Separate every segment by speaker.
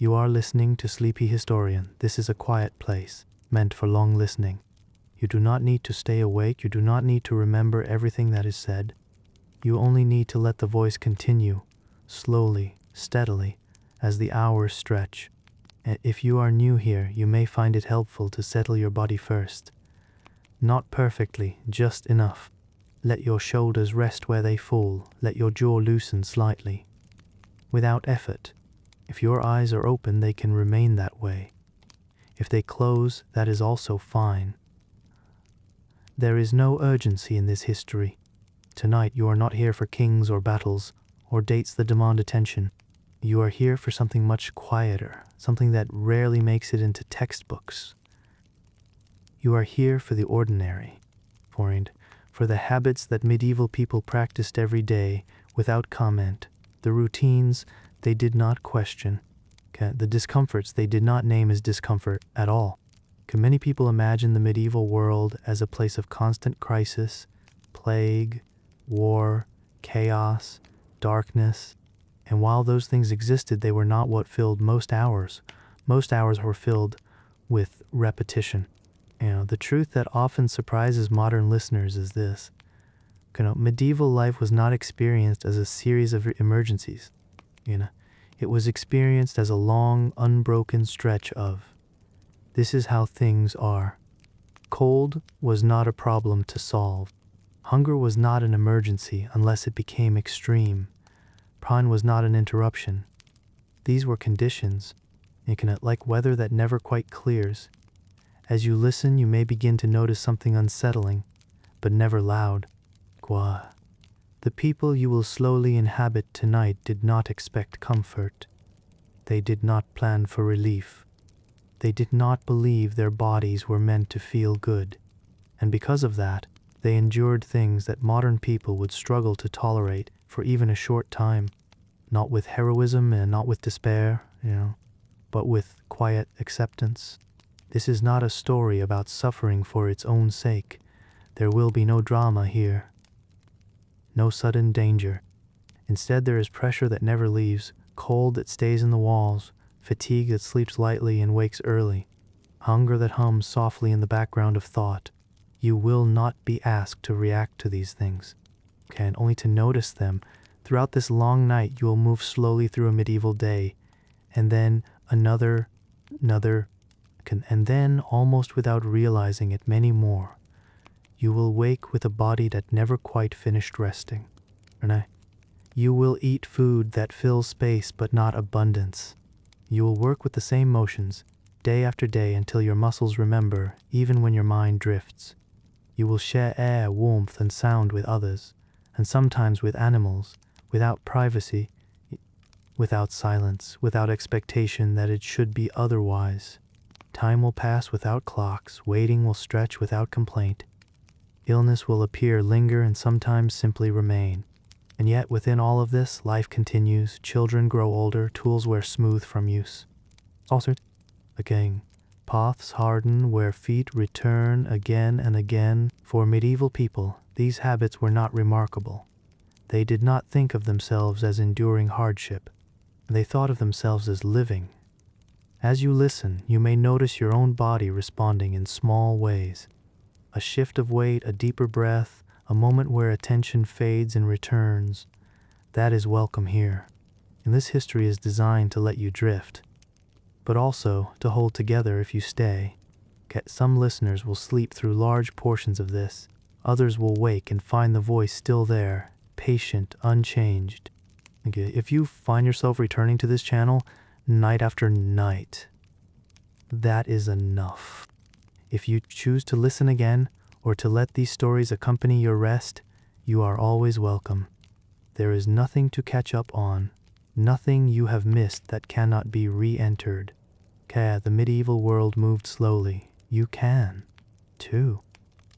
Speaker 1: You are listening to Sleepy Historian. This is a quiet place, meant for long listening. You do not need to stay awake. You do not need to remember everything that is said. You only need to let the voice continue, slowly, steadily, as the hours stretch. If you are new here, you may find it helpful to settle your body first. Not perfectly, just enough. Let your shoulders rest where they fall. Let your jaw loosen slightly. Without effort. If your eyes are open, they can remain that way. If they close, that is also fine. There is no urgency in this history. Tonight you are not here for kings or battles, or dates that demand attention. You are here for something much quieter, something that rarely makes it into textbooks. You are here for the ordinary, for the habits that medieval people practiced every day without comment, the routines they did not question, the discomforts they did not name as discomfort at all. Many people imagine the medieval world as a place of constant crisis, plague, war, chaos, darkness, and while those things existed, they were not what filled most hours. Most hours were filled with repetition. The truth that often surprises modern listeners is this. Medieval life was not experienced as a series of emergencies. It was experienced as a long, unbroken stretch of, this is how things are. Cold was not a problem to solve. Hunger was not an emergency unless it became extreme. Pain was not an interruption. These were conditions, like weather that never quite clears. As you listen, you may begin to notice something unsettling, but never loud. The people you will slowly inhabit tonight did not expect comfort. They did not plan for relief. They did not believe their bodies were meant to feel good. And because of that, they endured things that modern people would struggle to tolerate for even a short time. Not with heroism and not with despair, but with quiet acceptance. This is not a story about suffering for its own sake. There will be no drama here. No sudden danger. Instead, there is pressure that never leaves, cold that stays in the walls, fatigue that sleeps lightly and wakes early, hunger that hums softly in the background of thought. You will not be asked to react to these things, and only to notice them. Throughout this long night, you will move slowly through a medieval day, and then another, and then, almost without realizing it, many more. You will wake with a body that never quite finished resting. You will eat food that fills space but not abundance. You will work with the same motions, day after day, until your muscles remember, even when your mind drifts. You will share air, warmth, and sound with others, and sometimes with animals, without privacy, without silence, without expectation that it should be otherwise. Time will pass without clocks, waiting will stretch without complaint. Illness will appear, linger, and sometimes simply remain. And yet, within all of this, life continues, children grow older, tools wear smooth from use. Again, paths harden where feet return again and again. For medieval people, these habits were not remarkable. They did not think of themselves as enduring hardship. They thought of themselves as living. As you listen, you may notice your own body responding in small ways. A shift of weight, a deeper breath, a moment where attention fades and returns. That is welcome here. And this history is designed to let you drift, but also to hold together if you stay. Some listeners will sleep through large portions of this. Others will wake and find the voice still there, patient, unchanged. If you find yourself returning to this channel night after night, that is enough. If you choose to listen again or to let these stories accompany your rest, you are always welcome. There is nothing to catch up on, nothing you have missed that cannot be re-entered. The medieval world moved slowly. You can, too.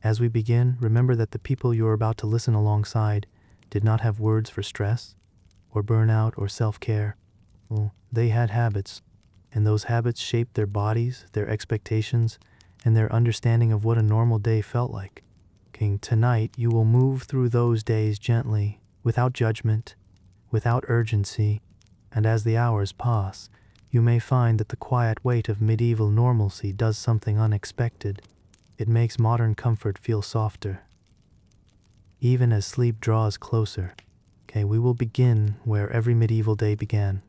Speaker 1: As we begin, remember that the people you are about to listen alongside did not have words for stress, or burnout, or self-care. They had habits, and those habits shaped their bodies, their expectations, and their understanding of what a normal day felt like. Tonight, you will move through those days gently, without judgment, without urgency, and as the hours pass, You may find that the quiet weight of medieval normalcy does something unexpected. It makes modern comfort feel softer. Even as sleep draws closer, we will begin where every medieval day began.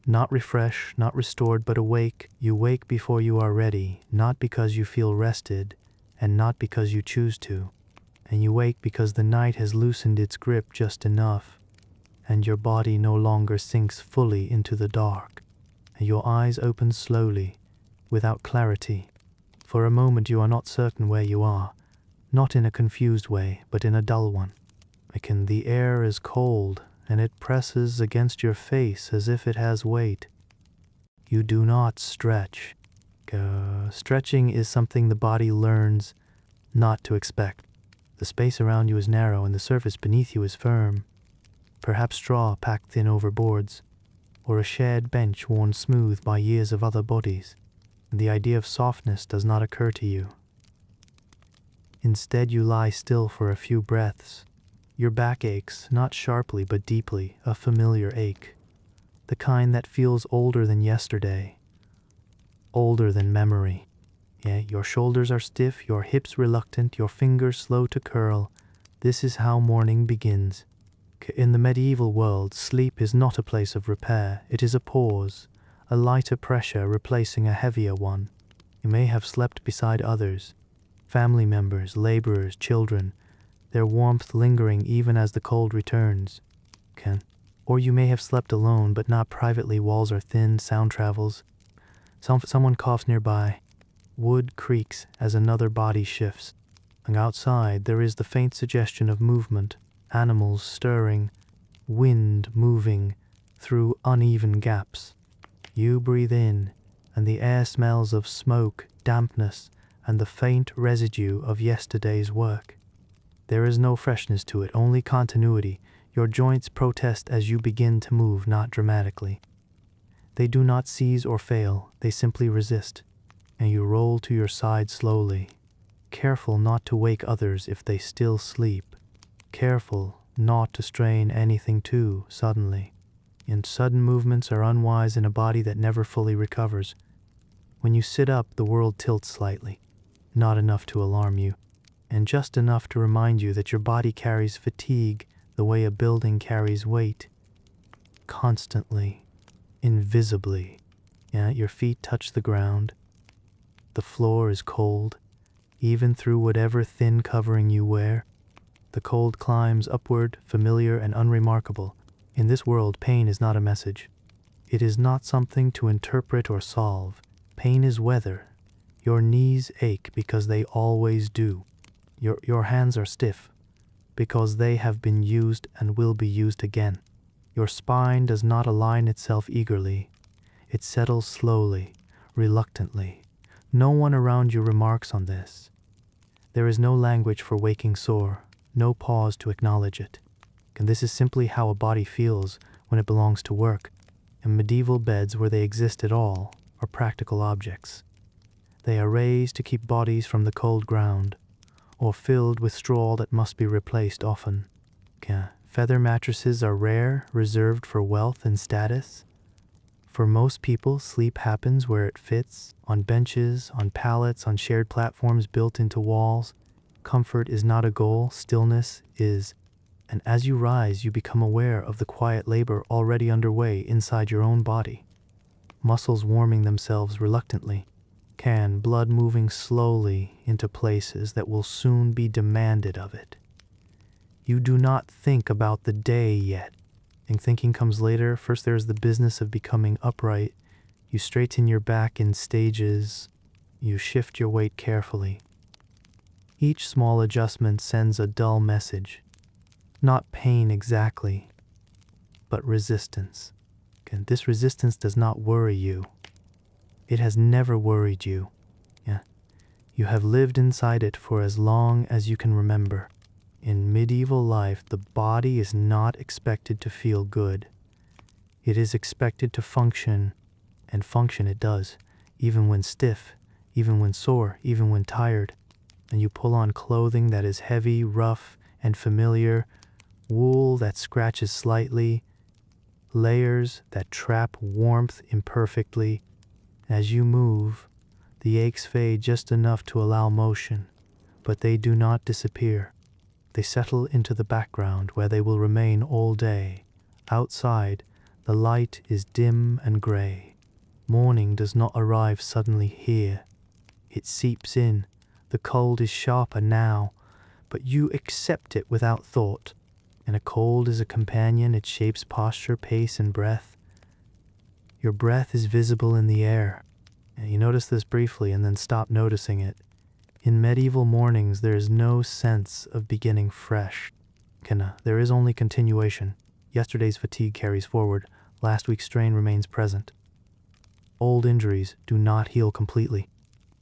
Speaker 1: Not refreshed, not restored, but awake. You wake before you are ready, not because you feel rested, and not because you choose to. And you wake because the night has loosened its grip just enough, and your body no longer sinks fully into the dark. And your eyes open slowly, without clarity. For a moment you are not certain where you are, not in a confused way, but in a dull one. The air is cold, and it presses against your face as if it has weight. You do not stretch. Stretching is something the body learns not to expect. The space around you is narrow, and the surface beneath you is firm. Perhaps straw packed thin over boards, or a shared bench worn smooth by years of other bodies. The idea of softness does not occur to you. Instead, you lie still for a few breaths. Your back aches, not sharply but deeply, a familiar ache. The kind that feels older than yesterday, older than memory. Your shoulders are stiff, your hips reluctant, your fingers slow to curl. This is how morning begins. In the medieval world, sleep is not a place of repair. It is a pause, a lighter pressure replacing a heavier one. You may have slept beside others, family members, laborers, children, their warmth lingering even as the cold returns. Or you may have slept alone, but not privately. Walls are thin, sound travels. Someone coughs nearby. Wood creaks as another body shifts. And outside there is the faint suggestion of movement, animals stirring, wind moving through uneven gaps. You breathe in, and the air smells of smoke, dampness, and the faint residue of yesterday's work. There is no freshness to it, only continuity. Your joints protest as you begin to move, not dramatically. They do not seize or fail, they simply resist, and you roll to your side slowly, careful not to wake others if they still sleep, careful not to strain anything too suddenly. And sudden movements are unwise in a body that never fully recovers. When you sit up, the world tilts slightly, not enough to alarm you, and just enough to remind you that your body carries fatigue the way a building carries weight, constantly, invisibly. Your feet touch the ground. The floor is cold, even through whatever thin covering you wear. The cold climbs upward, familiar and unremarkable. In this world, pain is not a message. It is not something to interpret or solve. Pain is weather. Your knees ache because they always do. Your hands are stiff because they have been used and will be used again. Your spine does not align itself eagerly. It settles slowly, reluctantly. No one around you remarks on this. There is no language for waking sore, no pause to acknowledge it. And this is simply how a body feels when it belongs to work. And medieval beds, where they exist at all, are practical objects. They are raised to keep bodies from the cold ground, or filled with straw that must be replaced often. Feather mattresses are rare, reserved for wealth and status. For most people, sleep happens where it fits, on benches, on pallets, on shared platforms built into walls. Comfort is not a goal, stillness is. And as you rise, you become aware of the quiet labor already underway inside your own body. Muscles warming themselves reluctantly, blood moving slowly into places that will soon be demanded of it. You do not think about the day yet, and thinking comes later. First there is the business of becoming upright. You straighten your back in stages. You shift your weight carefully. Each small adjustment sends a dull message. Not pain exactly, but resistance. This resistance does not worry you. It has never worried you. You have lived inside it for as long as you can remember. In medieval life, the body is not expected to feel good. It is expected to function, and function it does, even when stiff, even when sore, even when tired. And you pull on clothing that is heavy, rough, and familiar, wool that scratches slightly. layers that trap warmth imperfectly. As you move, the aches fade just enough to allow motion, but they do not disappear. They settle into the background where they will remain all day. Outside, the light is dim and gray. Morning does not arrive suddenly here. It seeps in. The cold is sharper now, but you accept it without thought. And a cold is a companion. It shapes posture, pace, and breath. Your breath is visible in the air. You notice this briefly and then stop noticing it. In medieval mornings, there is no sense of beginning fresh. There is only continuation. Yesterday's fatigue carries forward. Last week's strain remains present. Old injuries do not heal completely.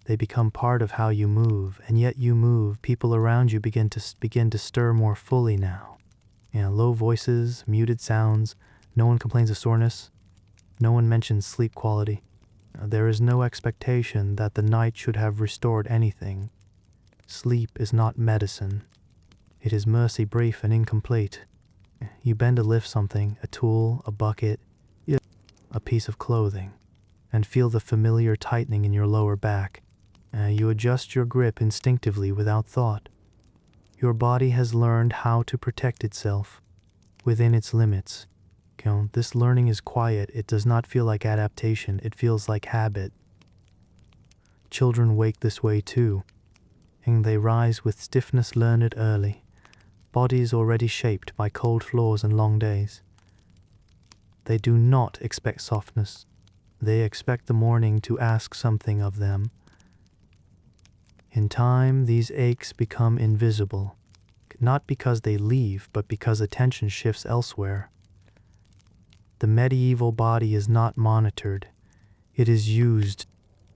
Speaker 1: They become part of how you move, and yet you move. People around you begin to stir more fully now. Low voices, muted sounds. No one complains of soreness. No one mentions sleep quality. There is no expectation that the night should have restored anything. Sleep is not medicine. It is mercy, brief and incomplete. You bend to lift something, a tool, a bucket, a piece of clothing, and feel the familiar tightening in your lower back. You adjust your grip instinctively without thought. Your body has learned how to protect itself within its limits. This learning is quiet. It does not feel like adaptation. It feels like habit. Children wake this way too, and they rise with stiffness learned early, bodies already shaped by cold floors and long days. They do not expect softness. They expect the morning to ask something of them. In time, these aches become invisible, not because they leave, but because attention shifts elsewhere. The medieval body is not monitored. It is used.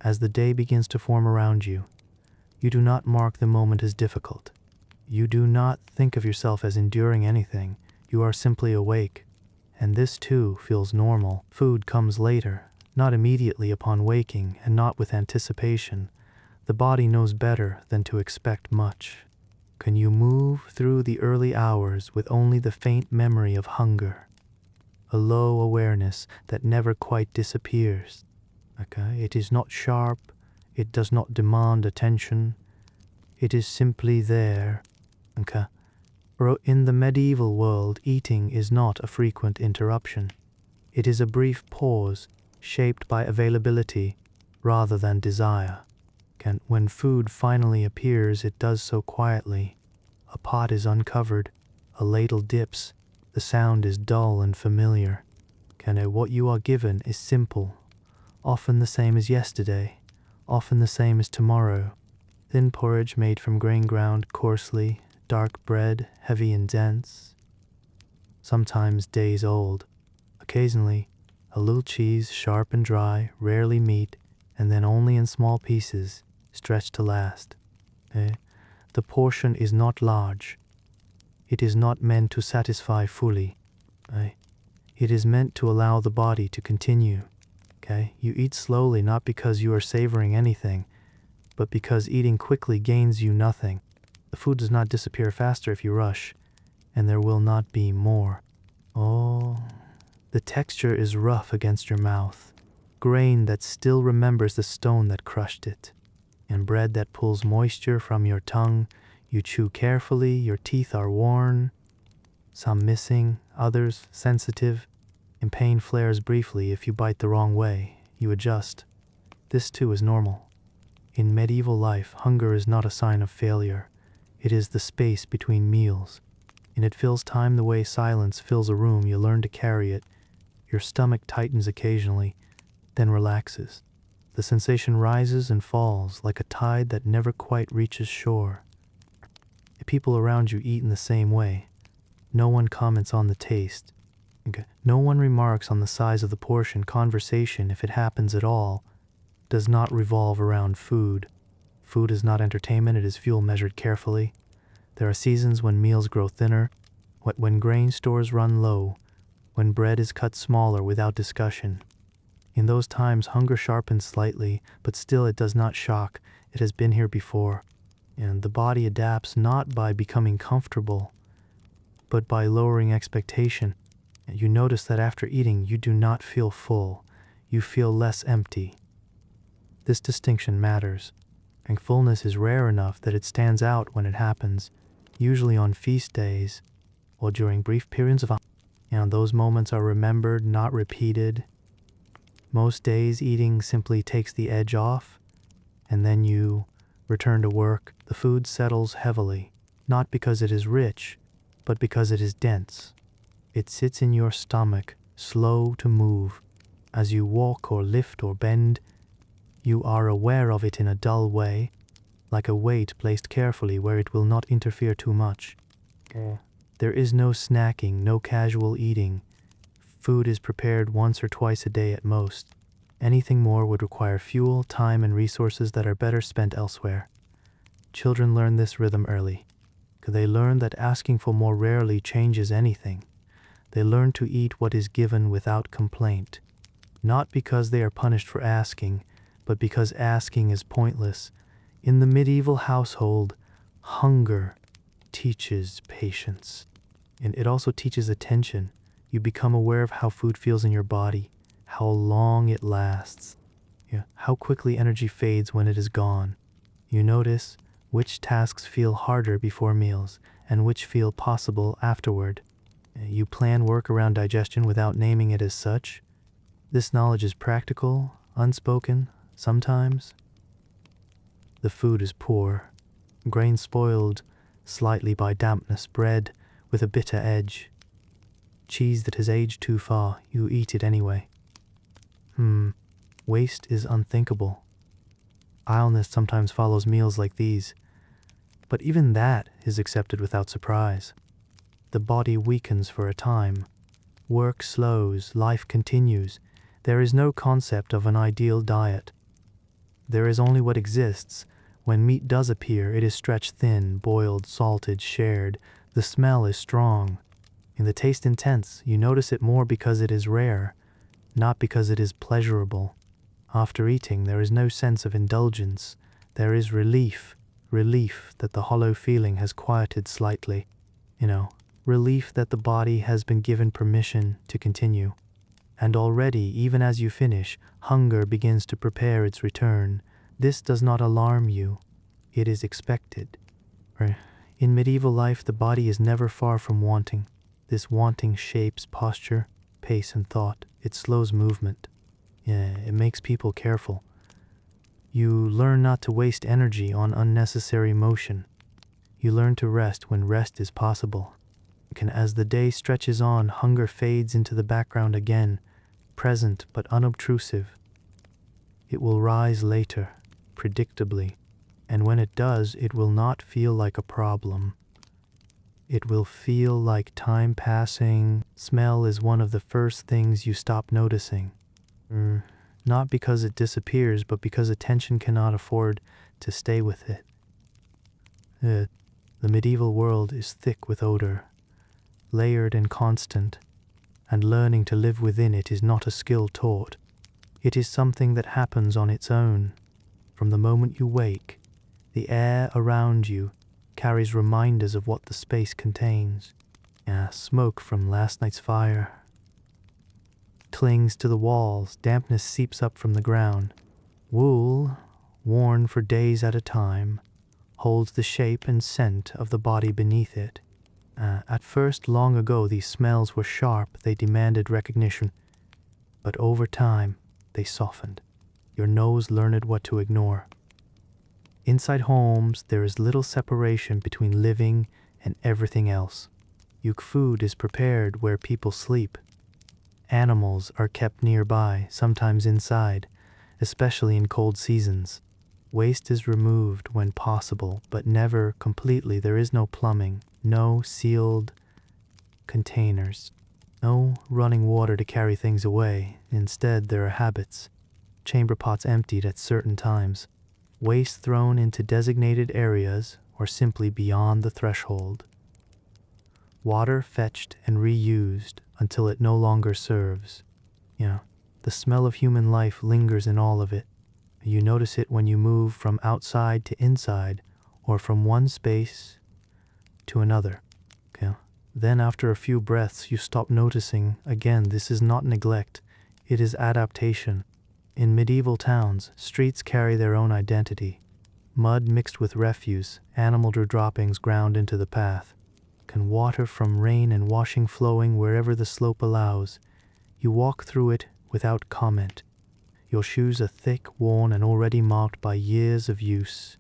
Speaker 1: As the day begins to form around you, you do not mark the moment as difficult. You do not think of yourself as enduring anything. You are simply awake. And this too feels normal. Food comes later, not immediately upon waking, and not with anticipation. The body knows better than to expect much. Can you move through the early hours with only the faint memory of hunger? A low awareness that never quite disappears. It is not sharp. It does not demand attention. It is simply there. In the medieval world, eating is not a frequent interruption. It is a brief pause shaped by availability rather than desire. When food finally appears, it does so quietly. A pot is uncovered. A ladle dips. The sound is dull and familiar. What you are given is simple, often the same as yesterday, often the same as tomorrow. Thin porridge made from grain ground coarsely, dark bread, heavy and dense, sometimes days old. Occasionally, a little cheese, sharp and dry, rarely meat, and then only in small pieces, stretched to last. The portion is not large. It is not meant to satisfy fully. It is meant to allow the body to continue. You eat slowly not because you are savoring anything, but because eating quickly gains you nothing. The food does not disappear faster if you rush, and there will not be more. The texture is rough against your mouth, grain that still remembers the stone that crushed it, and bread that pulls moisture from your tongue. You chew carefully, your teeth are worn, some missing, others sensitive, and pain flares briefly if you bite the wrong way. You adjust. This too is normal. In medieval life, hunger is not a sign of failure. It is the space between meals, and it fills time the way silence fills a room. You learn to carry it. Your stomach tightens occasionally, then relaxes. The sensation rises and falls like a tide that never quite reaches shore. The people around you eat in the same way. No one comments on the taste. No one remarks on the size of the portion. Conversation, if it happens at all, does not revolve around food. Food is not entertainment, it is fuel measured carefully. There are seasons when meals grow thinner, when grain stores run low, when bread is cut smaller without discussion. In those times, hunger sharpens slightly, but still it does not shock. It has been here before. And the body adapts not by becoming comfortable, but by lowering expectation. You notice that after eating, you do not feel full. You feel less empty. This distinction matters, and fullness is rare enough that it stands out when it happens, usually on feast days or during brief periods of hunger. Those moments are remembered, not repeated. Most days, eating simply takes the edge off, and then you return to work. The food settles heavily, not because it is rich, but because it is dense. It sits in your stomach, slow to move. As you walk or lift or bend, you are aware of it in a dull way, like a weight placed carefully where it will not interfere too much. There is no snacking, no casual eating. Food is prepared once or twice a day at most. Anything more would require fuel, time, and resources that are better spent elsewhere. Children learn this rhythm early. They learn that asking for more rarely changes anything. They learn to eat what is given without complaint, not because they are punished for asking, but because asking is pointless. In the medieval household, hunger teaches patience, and it also teaches attention. You become aware of how food feels in your body, how long it lasts, how quickly energy fades when it is gone. You notice which tasks feel harder before meals and which feel possible afterward. You plan work around digestion without naming it as such. This knowledge is practical, unspoken, sometimes. The food is poor, grain spoiled slightly by dampness, bread with a bitter edge, cheese that has aged too far. You eat it anyway. Waste is unthinkable. Idleness sometimes follows meals like these, but even that is accepted without surprise. The body weakens for a time. Work slows, life continues. There is no concept of an ideal diet. There is only what exists. When meat does appear, it is stretched thin, boiled, salted, shared. The smell is strong, and the taste intense. You notice it more because it is rare, not because it is pleasurable. After eating, there is no sense of indulgence. There is relief that the hollow feeling has quieted slightly. Relief that the body has been given permission to continue. And already, even as you finish, hunger begins to prepare its return. This does not alarm you. It is expected. In medieval life, the body is never far from wanting. This wanting shapes posture, pace, and thought. It slows movement. It makes people careful. You learn not to waste energy on unnecessary motion. You learn to rest when rest is possible. As the day stretches on, hunger fades into the background again, present but unobtrusive. It will rise later, predictably, and when it does, it will not feel like a problem. It will feel like time passing. Smell is one of the first things you stop noticing. Not because it disappears, but because attention cannot afford to stay with it. The medieval world is thick with odor, layered and constant, and learning to live within it is not a skill taught. It is something that happens on its own. From the moment you wake, the air around you carries reminders of what the space contains. Smoke from last night's fire clings to the walls, dampness seeps up from the ground. Wool, worn for days at a time, holds the shape and scent of the body beneath it. At first, long ago, these smells were sharp, they demanded recognition, but over time, they softened. Your nose learned what to ignore. Inside homes, there is little separation between living and everything else. Food is prepared where people sleep. Animals are kept nearby, sometimes inside, especially in cold seasons. Waste is removed when possible, but never completely. There is no plumbing, no sealed containers, no running water to carry things away. Instead, there are habits. Chamber pots emptied at certain times, waste thrown into designated areas or simply beyond the threshold. Water fetched and reused until it no longer serves. The smell of human life lingers in all of it. You notice it when you move from outside to inside or from one space to another. Then after a few breaths, you stop noticing. Again, this is not neglect, it is adaptation. In medieval towns, streets carry their own identity. Mud mixed with refuse, animal droppings ground into the path. Can water from rain and washing flowing wherever the slope allows. You walk through it without comment. Your shoes are thick, worn, and already marked by years of use.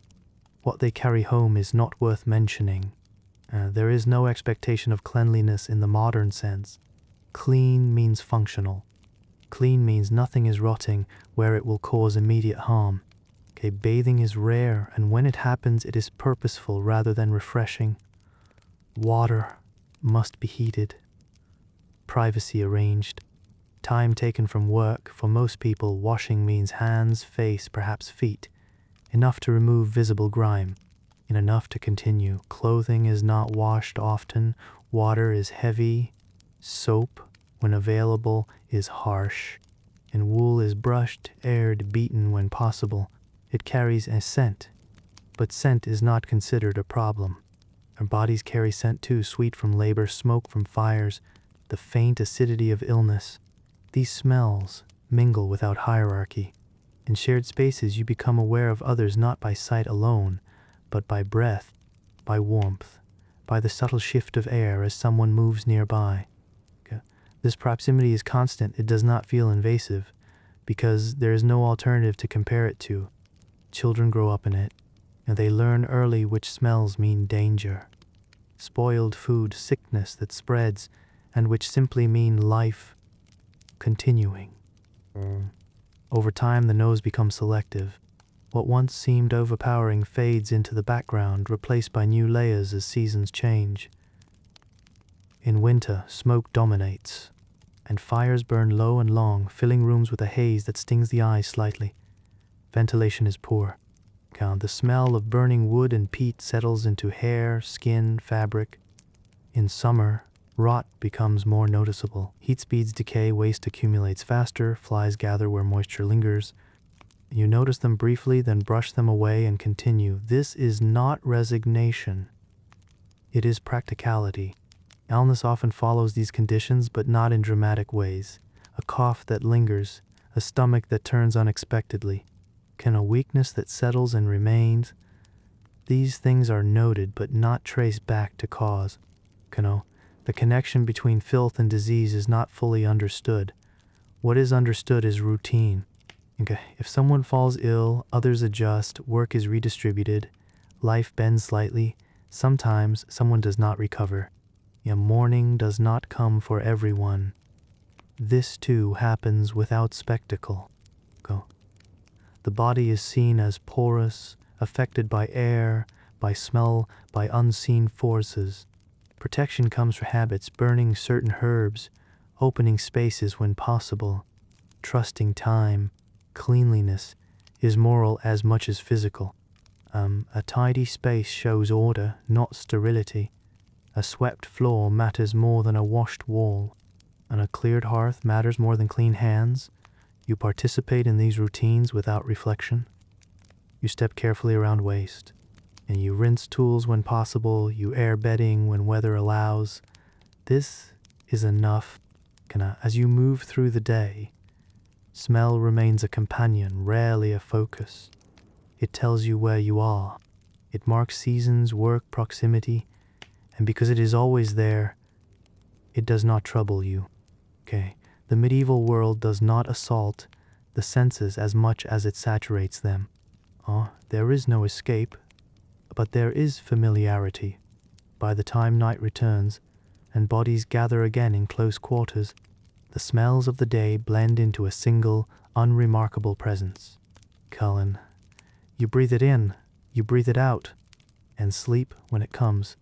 Speaker 1: What they carry home is not worth mentioning. There is no expectation of cleanliness in the modern sense. Clean means functional. Clean means nothing is rotting where it will cause immediate harm. Okay, bathing is rare, and when it happens, it is purposeful rather than refreshing. Water must be heated. Privacy arranged. Time taken from work. For most people, washing means hands, face, perhaps feet. Enough to remove visible grime. And enough to continue. Clothing is not washed often. Water is heavy. Soap, when available, is harsh. And wool is brushed, aired, beaten when possible. It carries a scent. But scent is not considered a problem. Our bodies carry scent too, sweet from labor, smoke from fires, the faint acidity of illness. These smells mingle without hierarchy. In shared spaces, you become aware of others not by sight alone, but by breath, by warmth, by the subtle shift of air as someone moves nearby. This proximity is constant. It does not feel invasive, because there is no alternative to compare it to. Children grow up in it, and they learn early which smells mean danger. Spoiled food, sickness that spreads, and which simply mean life continuing. Over time, the nose becomes selective. What once seemed overpowering fades into the background, replaced by new layers as seasons change. In winter, smoke dominates, and fires burn low and long, filling rooms with a haze that stings the eyes slightly. Ventilation is poor. The smell of burning wood and peat settles into hair, skin, fabric. In summer, rot becomes more noticeable. Heat speeds decay, waste accumulates faster, flies gather where moisture lingers. You notice them briefly, then brush them away and continue. This is not resignation. It is practicality. Illness often follows these conditions, but not in dramatic ways. A cough that lingers, a stomach that turns unexpectedly. Can a weakness that settles and remains? These things are noted, but not traced back to cause. The connection between filth and disease is not fully understood. What is understood is routine. If someone falls ill, others adjust, work is redistributed, life bends slightly. Sometimes someone does not recover. Mourning does not come for everyone. This too happens without spectacle. The body is seen as porous, affected by air, by smell, by unseen forces. Protection comes from habits, burning certain herbs, opening spaces when possible, trusting time. Cleanliness is moral as much as physical. A tidy space shows order, not sterility. A swept floor matters more than a washed wall, and a cleared hearth matters more than clean hands. You participate in these routines without reflection. You step carefully around waste, and you rinse tools when possible. You air bedding when weather allows. This is enough. As you move through the day, smell remains a companion, rarely a focus. It tells you where you are. It marks seasons, work, proximity, and because it is always there, it does not trouble you. The medieval world does not assault the senses as much as it saturates them. There is no escape, but there is familiarity. By the time night returns, and bodies gather again in close quarters, the smells of the day blend into a single, unremarkable presence. Cullen, you breathe it in, you breathe it out, and sleep, when it comes,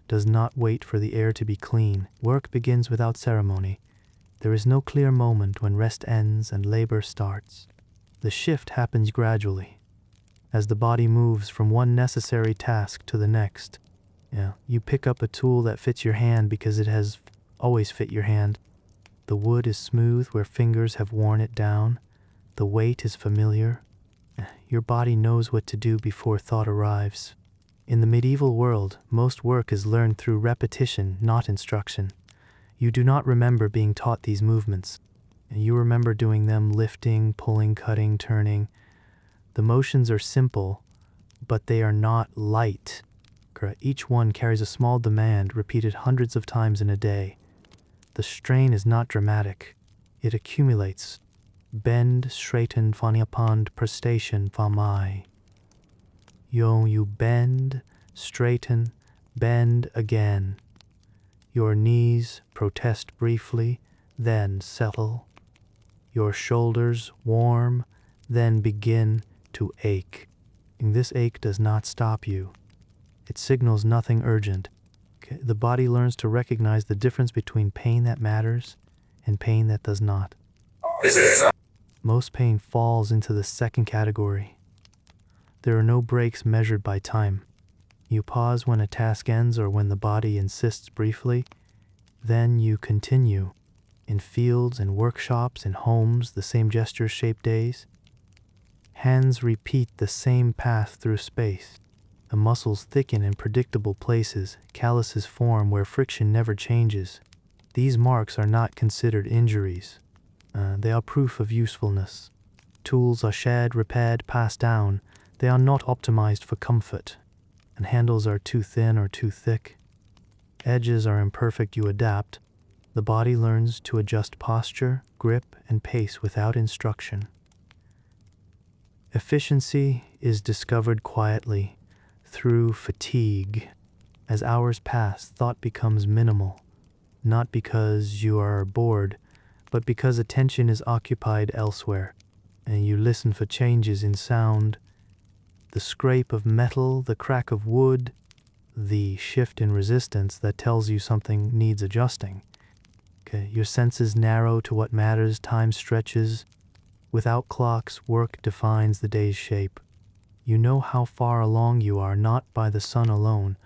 Speaker 1: does not wait for the air to be clean. Work begins without ceremony. There is no clear moment when rest ends and labor starts. The shift happens gradually, as the body moves from one necessary task to the next. You pick up a tool that fits your hand because it has always fit your hand. The wood is smooth where fingers have worn it down. The weight is familiar. Your body knows what to do before thought arrives. In the medieval world, most work is learned through repetition, not instruction. You do not remember being taught these movements. You remember doing them: lifting, pulling, cutting, turning. The motions are simple, but they are not light. Each one carries a small demand repeated hundreds of times in a day. The strain is not dramatic. It accumulates. Bend, straighten, faniapand, prestation, famai. You bend, straighten, bend again. Your knees protest briefly, then settle. Your shoulders warm, then begin to ache. And this ache does not stop you. It signals nothing urgent. The body learns to recognize the difference between pain that matters and pain that does not. Most pain falls into the second category. There are no breaks measured by time. You pause when a task ends or when the body insists briefly. Then you continue. In fields and workshops and homes, the same gestures shape days. Hands repeat the same path through space. The muscles thicken in predictable places. Calluses form where friction never changes. These marks are not considered injuries. They are proof of usefulness. Tools are shed, repaired, passed down. They are not optimized for comfort. And handles are too thin or too thick. Edges are imperfect, you adapt. The body learns to adjust posture, grip, and pace without instruction. Efficiency is discovered quietly through fatigue. As hours pass, thought becomes minimal, not because you are bored, but because attention is occupied elsewhere, and you listen for changes in sound, the scrape of metal, the crack of wood, the shift in resistance that tells you something needs adjusting. Your senses narrow to what matters, time stretches. Without clocks, work defines the day's shape. You know how far along you are not by the sun alone,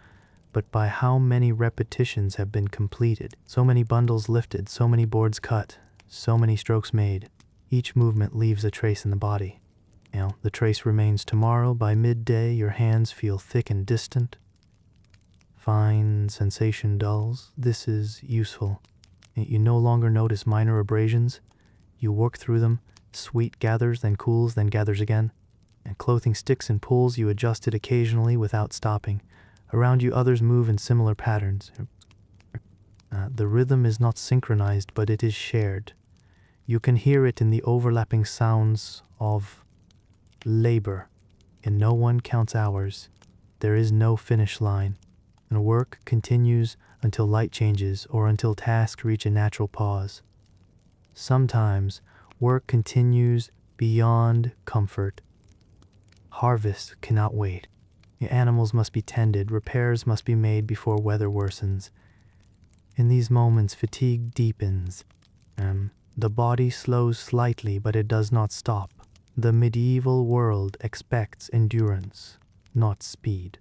Speaker 1: but by how many repetitions have been completed. So many bundles lifted, so many boards cut, so many strokes made. Each movement leaves a trace in the body. The trace remains tomorrow. By midday, your hands feel thick and distant. Fine sensation dulls. This is useful. You no longer notice minor abrasions. You work through them. Sweat gathers, then cools, then gathers again. And clothing sticks and pulls. You adjust it occasionally without stopping. Around you, others move in similar patterns. The rhythm is not synchronized, but it is shared. You can hear it in the overlapping sounds of labor. And no one counts hours. There is no finish line. And work continues until light changes or until tasks reach a natural pause. Sometimes work continues beyond comfort. Harvest cannot wait. The animals must be tended, repairs must be made before weather worsens. In these moments, fatigue deepens. The body slows slightly, but it does not stop. The medieval world expects endurance, not speed.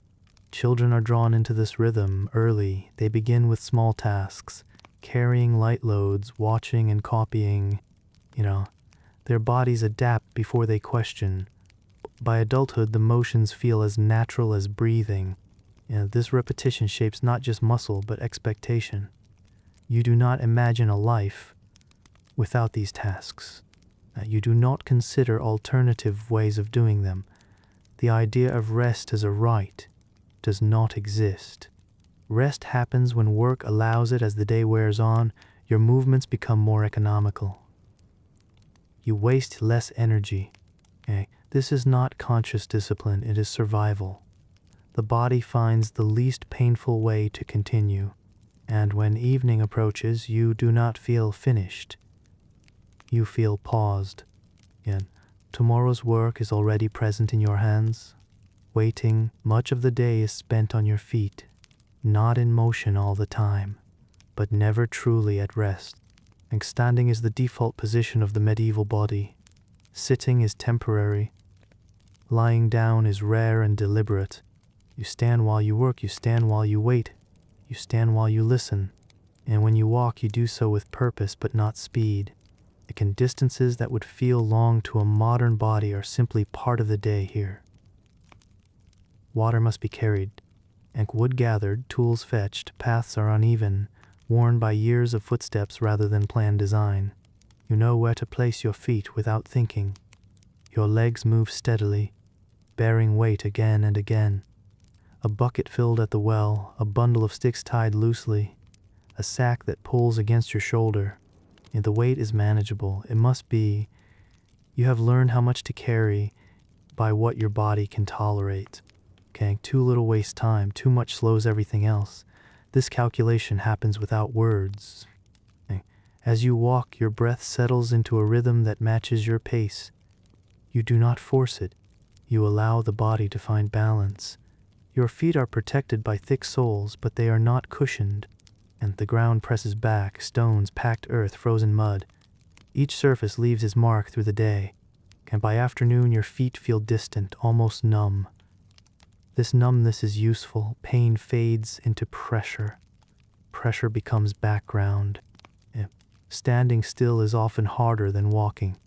Speaker 1: Children are drawn into this rhythm early. They begin with small tasks, carrying light loads, watching and copying. Their bodies adapt before they question. By adulthood, the motions feel as natural as breathing. This repetition shapes not just muscle, but expectation. You do not imagine a life without these tasks. You do not consider alternative ways of doing them. The idea of rest as a right does not exist. Rest happens when work allows it. As the day wears on, your movements become more economical. You waste less energy. This is not conscious discipline, it is survival. The body finds the least painful way to continue. And when evening approaches, you do not feel finished. You feel paused. Tomorrow's work is already present in your hands. Waiting, much of the day is spent on your feet, not in motion all the time, but never truly at rest. And standing is the default position of the medieval body. Sitting is temporary. Lying down is rare and deliberate. You stand while you work, you stand while you wait, you stand while you listen. And when you walk, you do so with purpose but not speed. Distances that would feel long to a modern body are simply part of the day here. Water must be carried. And wood gathered, tools fetched, paths are uneven, worn by years of footsteps rather than planned design. You know where to place your feet without thinking. Your legs move steadily, bearing weight again and again. A bucket filled at the well, a bundle of sticks tied loosely, a sack that pulls against your shoulder. And the weight is manageable. It must be. You have learned how much to carry by what your body can tolerate. Okay, too little wastes time, too much slows everything else. This calculation happens without words. Okay. As you walk, your breath settles into a rhythm that matches your pace. You do not force it. You allow the body to find balance. Your feet are protected by thick soles, but they are not cushioned. And the ground presses back, stones, packed earth, frozen mud. Each surface leaves its mark through the day. And by afternoon, your feet feel distant, almost numb. This numbness is useful. Pain fades into pressure. Pressure becomes background. Standing still is often harder than walking.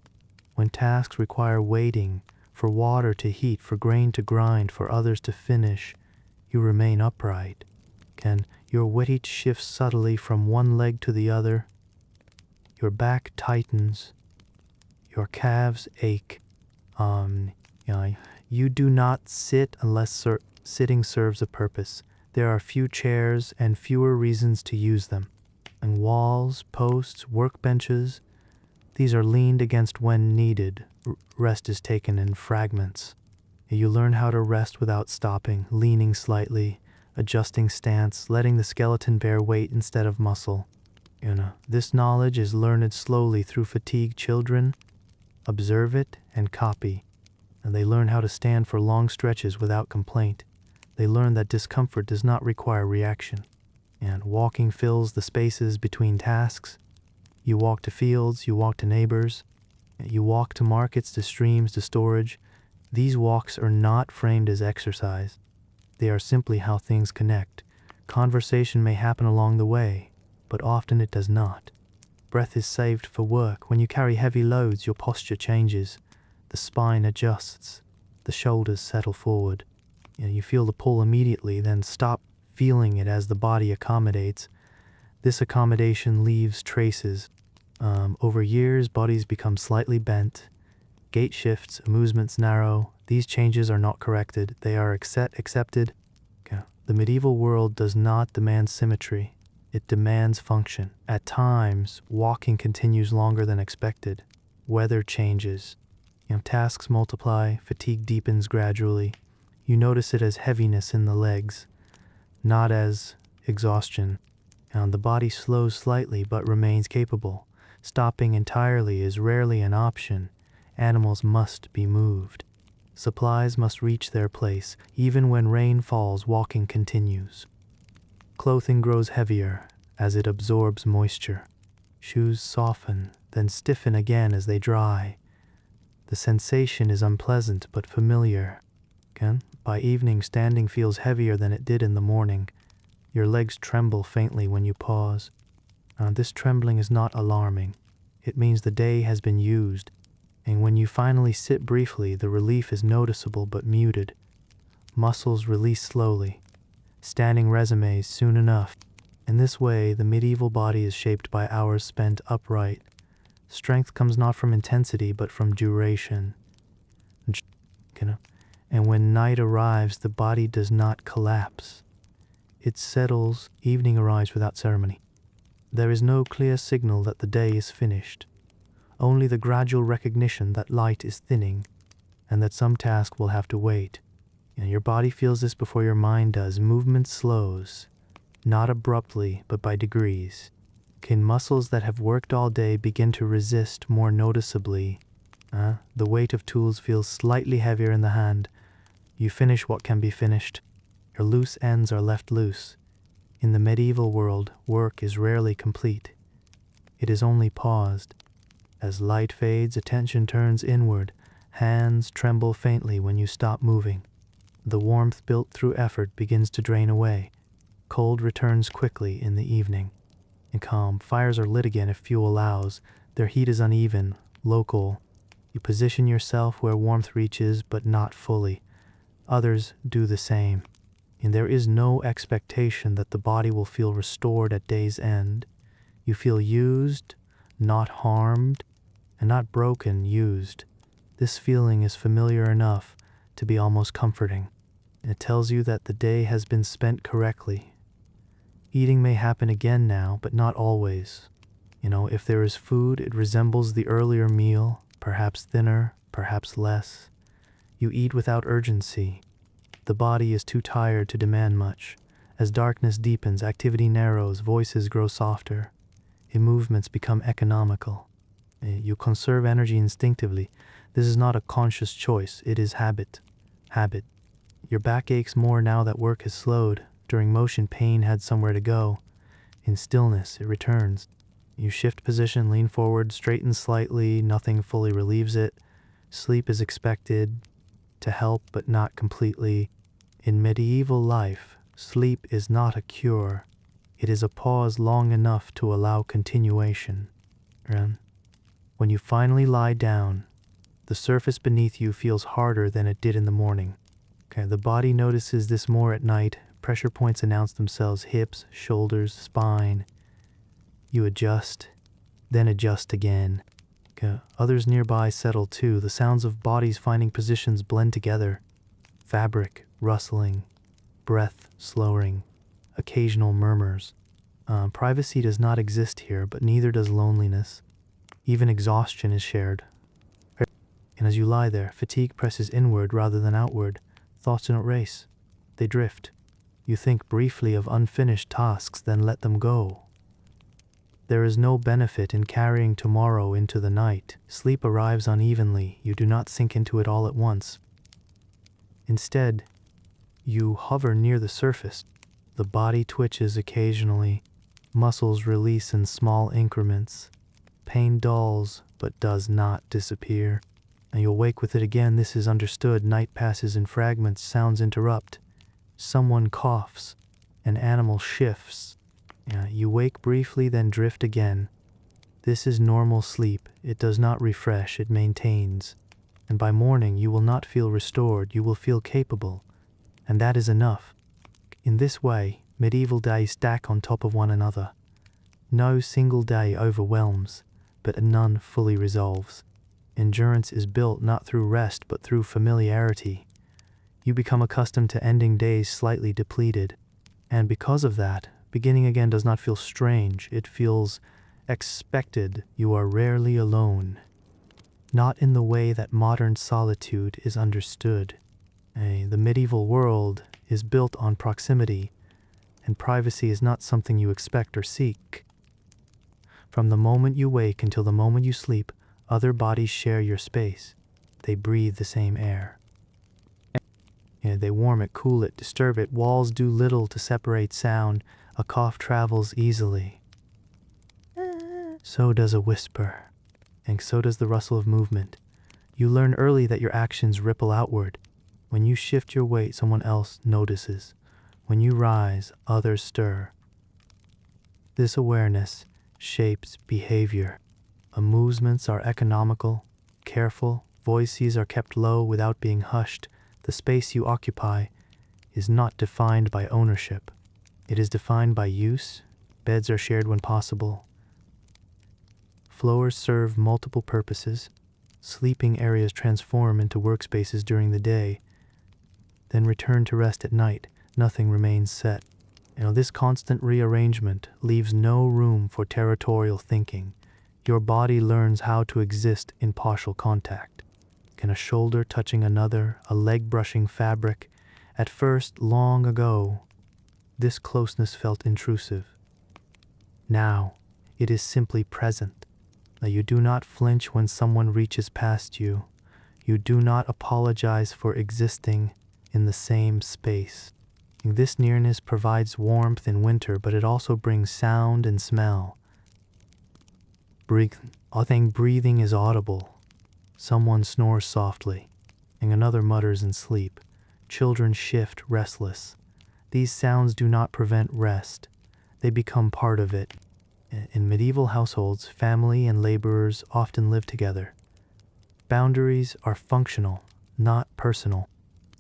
Speaker 1: When tasks require waiting, for water to heat, for grain to grind, for others to finish, you remain upright. Your weight shifts subtly from one leg to the other. Your back tightens. Your calves ache. You do not sit unless sitting serves a purpose. There are few chairs and fewer reasons to use them. And walls, posts, workbenches, these are leaned against when needed. Rest is taken in fragments. You learn how to rest without stopping, leaning slightly, adjusting stance, letting the skeleton bear weight instead of muscle. This knowledge is learned slowly through fatigue. Children observe it and copy. And they learn how to stand for long stretches without complaint. They learn that discomfort does not require reaction. And walking fills the spaces between tasks. You walk to fields, you walk to neighbors, you walk to markets, to streams, to storage. These walks are not framed as exercise. They are simply how things connect. Conversation may happen along the way, but often it does not. Breath is saved for work. When you carry heavy loads, your posture changes. The spine adjusts. The shoulders settle forward. You feel the pull immediately, then stop feeling it as the body accommodates. This accommodation leaves traces. Over years, bodies become slightly bent. Gait shifts, movements narrow. These changes are not corrected. They are accepted. Okay. The medieval world does not demand symmetry. It demands function. At times, walking continues longer than expected. Weather changes. Tasks multiply, fatigue deepens gradually. You notice it as heaviness in the legs, not as exhaustion. The body slows slightly but remains capable. Stopping entirely is rarely an option. Animals must be moved. Supplies must reach their place. Even when rain falls, walking continues. Clothing grows heavier as it absorbs moisture. Shoes soften, then stiffen again as they dry. The sensation is unpleasant but familiar. By evening, standing feels heavier than it did in the morning. Your legs tremble faintly when you pause. This trembling is not alarming. It means the day has been used. And when you finally sit briefly, the relief is noticeable but muted. Muscles release slowly. Standing resumes soon enough. In this way, the medieval body is shaped by hours spent upright. Strength comes not from intensity, but from duration. And when night arrives, the body does not collapse. It settles, evening arrives without ceremony. There is no clear signal that the day is finished. Only the gradual recognition that light is thinning, and that some task will have to wait. Your body feels this before your mind does. Movement slows, not abruptly, but by degrees. Muscles that have worked all day begin to resist more noticeably. The weight of tools feels slightly heavier in the hand. You finish what can be finished. Your loose ends are left loose. In the medieval world, work is rarely complete. It is only paused. As light fades, attention turns inward. Hands tremble faintly when you stop moving. The warmth built through effort begins to drain away. Cold returns quickly in the evening. In calm, fires are lit again if fuel allows. Their heat is uneven, local. You position yourself where warmth reaches, but not fully. Others do the same. And there is no expectation that the body will feel restored at day's end. You feel used, not harmed, and not broken, used. This feeling is familiar enough to be almost comforting. It tells you that the day has been spent correctly. Eating may happen again now, but not always. If there is food, it resembles the earlier meal, perhaps thinner, perhaps less. You eat without urgency. The body is too tired to demand much. As darkness deepens, activity narrows, voices grow softer, and movements become economical. You conserve energy instinctively. This is not a conscious choice, it is habit. Habit. Your back aches more now that work has slowed. During motion, pain had somewhere to go. In stillness, it returns. You shift position, lean forward, straighten slightly, nothing fully relieves it. Sleep is expected to help, but not completely. In medieval life, sleep is not a cure. It is a pause long enough to allow continuation. When you finally lie down, the surface beneath you feels harder than it did in the morning. The body notices this more at night. Pressure points announce themselves: hips, shoulders, spine. You adjust, then adjust again. Others nearby settle too. The sounds of bodies finding positions blend together. Fabric rustling, breath slowing, occasional murmurs. Privacy does not exist here, but neither does loneliness. Even exhaustion is shared. And as you lie there, fatigue presses inward rather than outward. Thoughts don't race. They drift. You think briefly of unfinished tasks, then let them go. There is no benefit in carrying tomorrow into the night. Sleep arrives unevenly. You do not sink into it all at once. Instead, you hover near the surface. The body twitches occasionally. Muscles release in small increments. Pain dulls, but does not disappear. And you awake with it again. This is understood. Night passes in fragments. Sounds interrupt. Someone coughs. An animal shifts. You wake briefly, then drift again. This is normal sleep. It does not refresh, it maintains. And by morning, you will not feel restored. You will feel capable. And that is enough. In this way, medieval days stack on top of one another. No single day overwhelms, but none fully resolves. Endurance is built not through rest, but through familiarity. You become accustomed to ending days slightly depleted. And because of that, beginning again does not feel strange. It feels expected. You are rarely alone. Not in the way that modern solitude is understood. The medieval world is built on proximity, and privacy is not something you expect or seek. From the moment you wake until the moment you sleep, other bodies share your space. They breathe the same air. They warm it, cool it, disturb it. Walls do little to separate sound. A cough travels easily. So does a whisper, and so does the rustle of movement. You learn early that your actions ripple outward. When you shift your weight, someone else notices. When you rise, others stir. This awareness shapes behavior. Movements are economical, careful. Voices are kept low without being hushed. The space you occupy is not defined by ownership. It is defined by use. Beds are shared when possible. Floors serve multiple purposes. Sleeping areas transform into workspaces during the day, then return to rest at night. Nothing remains set. This constant rearrangement leaves no room for territorial thinking. Your body learns how to exist in partial contact. A shoulder touching another, a leg brushing fabric. At first, long ago, this closeness felt intrusive. Now, it is simply present. You do not flinch when someone reaches past you. You do not apologize for existing in the same space. This nearness provides warmth in winter, but it also brings sound and smell. Breathing is audible. Someone snores softly, and another mutters in sleep. Children shift, restless. These sounds do not prevent rest. They become part of it. In medieval households, family and laborers often live together. Boundaries are functional, not personal.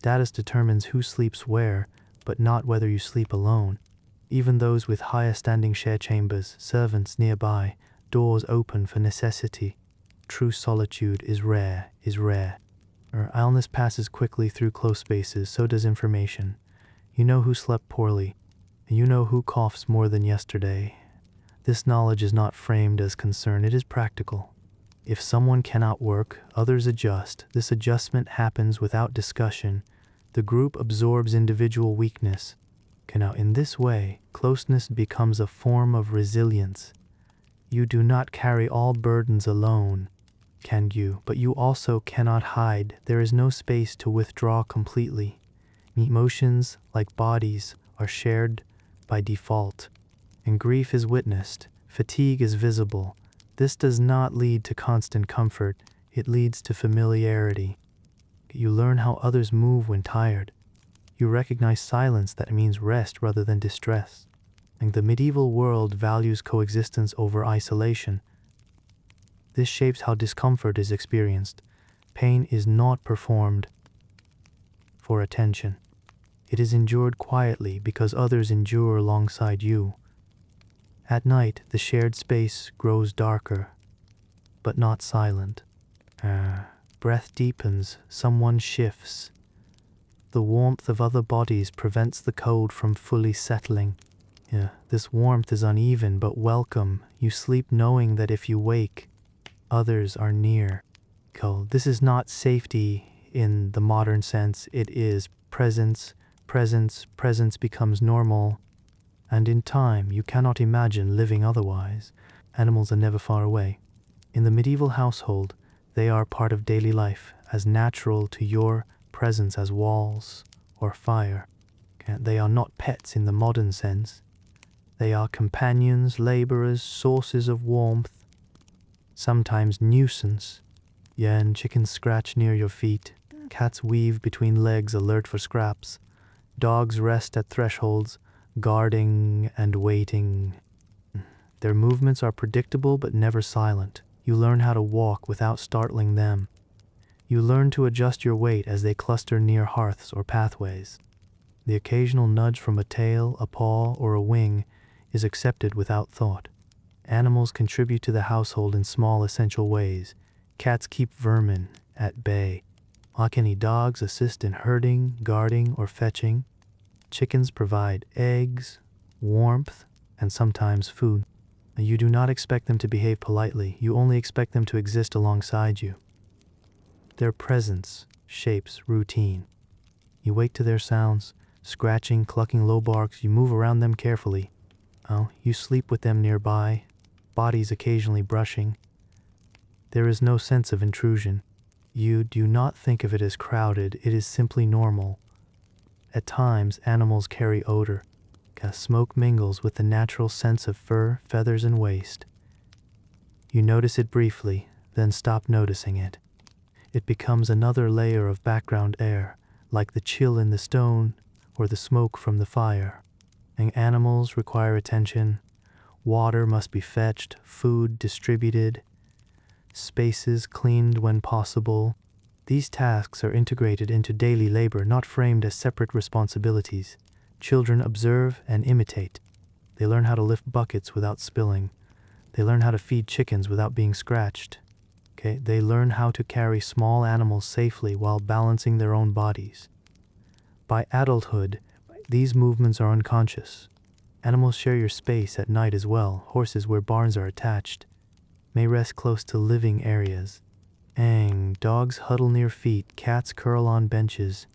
Speaker 1: Status determines who sleeps where, but not whether you sleep alone. Even those with higher standing share chambers, servants nearby, doors open for necessity. True solitude is rare. Illness passes quickly through close spaces, so does information. You know who slept poorly. You know who coughs more than yesterday. This knowledge is not framed as concern, it is practical. If someone cannot work, others adjust. This adjustment happens without discussion. The group absorbs individual weakness. Now, in this way, closeness becomes a form of resilience. You do not carry all burdens alone, can you? But you also cannot hide. There is no space to withdraw completely. Emotions, like bodies, are shared by default. And grief is witnessed. Fatigue is visible. This does not lead to constant comfort. It leads to familiarity. You learn how others move when tired. You recognize silence that means rest rather than distress. And the medieval world values coexistence over isolation. This shapes how discomfort is experienced. Pain is not performed for attention. It is endured quietly because others endure alongside you. At night, the shared space grows darker, but not silent. Breath deepens, someone shifts. The warmth of other bodies prevents the cold from fully settling. This warmth is uneven but welcome. You sleep knowing that if you wake, others are near. This is not safety in the modern sense. It is presence. Presence becomes normal. And in time, you cannot imagine living otherwise. Animals are never far away. In the medieval household, they are part of daily life, as natural to your presence as walls or fire. They are not pets in the modern sense. They are companions, laborers, sources of warmth, sometimes nuisance. And chickens scratch near your feet. Cats weave between legs, alert for scraps. Dogs rest at thresholds, guarding and waiting. Their movements are predictable but never silent. You learn how to walk without startling them. You learn to adjust your weight as they cluster near hearths or pathways. The occasional nudge from a tail, a paw, or a wing is accepted without thought. Animals contribute to the household in small, essential ways. Cats keep vermin at bay. Uncanny dogs assist in herding, guarding, or fetching. Chickens provide eggs, warmth, and sometimes food. You do not expect them to behave politely. You only expect them to exist alongside you. Their presence shapes routine. You wake to their sounds, scratching, clucking low barks. You move around them carefully. You sleep with them nearby, bodies occasionally brushing. There is no sense of intrusion. You do not think of it as crowded. It is simply normal. At times, animals carry odor. Smoke mingles with the natural sense of fur, feathers, and waste. You notice it briefly, then stop noticing it. It becomes another layer of background air, like the chill in the stone or the smoke from the fire. And animals require attention. Water must be fetched, food distributed, spaces cleaned when possible. These tasks are integrated into daily labor, not framed as separate responsibilities. Children observe and imitate. They learn how to lift buckets without spilling. They learn how to feed chickens without being scratched. They learn how to carry small animals safely while balancing their own bodies. By adulthood, these movements are unconscious. Animals share your space at night as well. Horses, where barns are attached, may rest close to living areas. Dogs huddle near feet. Cats curl on benches.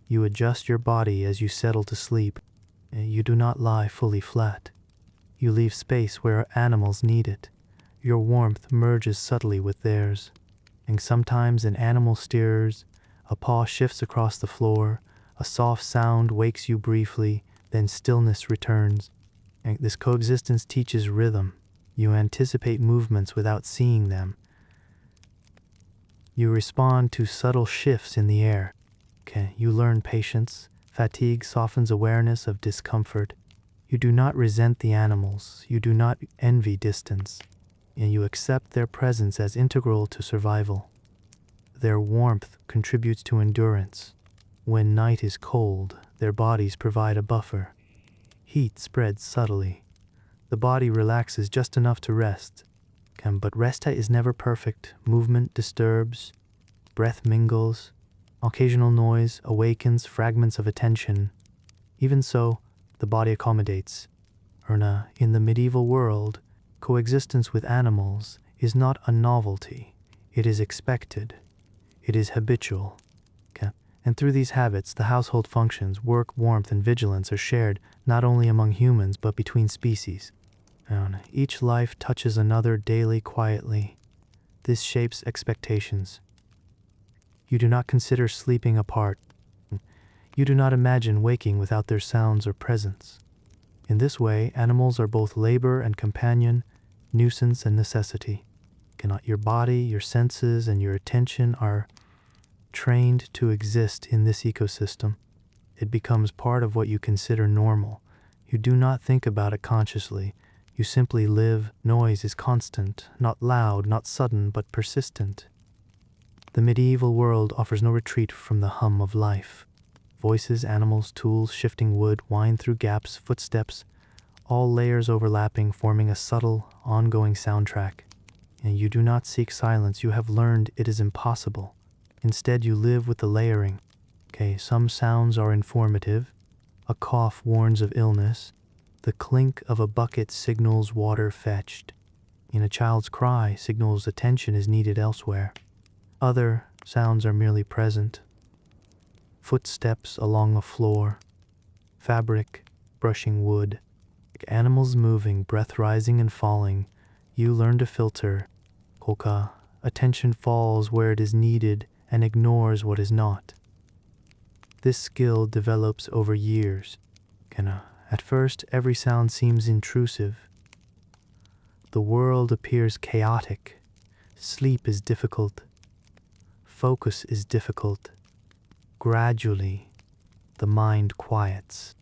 Speaker 1: You adjust your body as you settle to sleep. You do not lie fully flat. You leave space where animals need it. Your warmth merges subtly with theirs. And sometimes an animal stirs, a paw shifts across the floor, a soft sound wakes you briefly, then stillness returns. And this coexistence teaches rhythm. You anticipate movements without seeing them. You respond to subtle shifts in the air. You learn patience. Fatigue softens awareness of discomfort. You do not resent the animals. You do not envy distance. And you accept their presence as integral to survival. Their warmth contributes to endurance. When night is cold, their bodies provide a buffer. Heat spreads subtly. The body relaxes just enough to rest. But rest is never perfect. Movement disturbs, breath mingles, occasional noise awakens fragments of attention. Even so, the body accommodates. In the medieval world, coexistence with animals is not a novelty. It is expected. It is habitual. And through these habits, the household functions, work, warmth, and vigilance are shared not only among humans but between species. Each life touches another daily quietly. This shapes expectations. You do not consider sleeping apart. You do not imagine waking without their sounds or presence. In this way, animals are both labor and companion, nuisance and necessity. Your body, your senses, and your attention are trained to exist in this ecosystem. It becomes part of what you consider normal. You do not think about it consciously. You simply live. Noise is constant, not loud, not sudden, but persistent. The medieval world offers no retreat from the hum of life. Voices, animals, tools, shifting wood, wind through gaps, footsteps, all layers overlapping, forming a subtle, ongoing soundtrack. And you do not seek silence. You have learned it is impossible. Instead, you live with the layering. Some sounds are informative. A cough warns of illness. The clink of a bucket signals water fetched. A child's cry signals attention is needed elsewhere. Other sounds are merely present. Footsteps along a floor. Fabric brushing wood. Animals moving, breath rising and falling. You learn to filter. Attention falls where it is needed and ignores what is not. This skill develops over years. At first, every sound seems intrusive. The world appears chaotic. Sleep is difficult. Focus is difficult. Gradually, the mind quiets.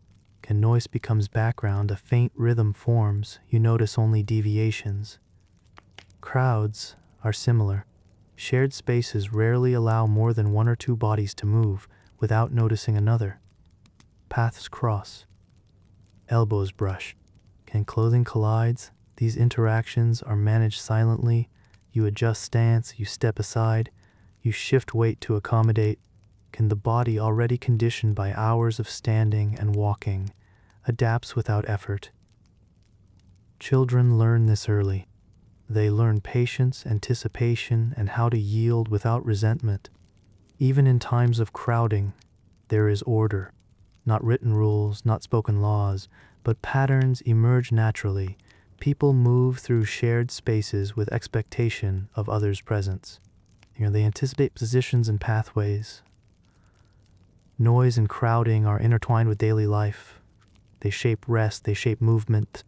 Speaker 1: Noise becomes background, a faint rhythm forms. You notice only deviations. Crowds are similar. Shared spaces rarely allow more than one or two bodies to move without noticing another. Paths cross. Elbows brush. Clothing collides. These interactions are managed silently. You adjust stance, you step aside, you shift weight to accommodate. The body, already conditioned by hours of standing and walking, adapts without effort. Children learn this early. They learn patience, anticipation, and how to yield without resentment. Even in times of crowding, there is order. Not written rules, not spoken laws, but patterns emerge naturally. People move through shared spaces with expectation of others' presence. They anticipate positions and pathways. Noise and crowding are intertwined with daily life. They shape rest, they shape movement.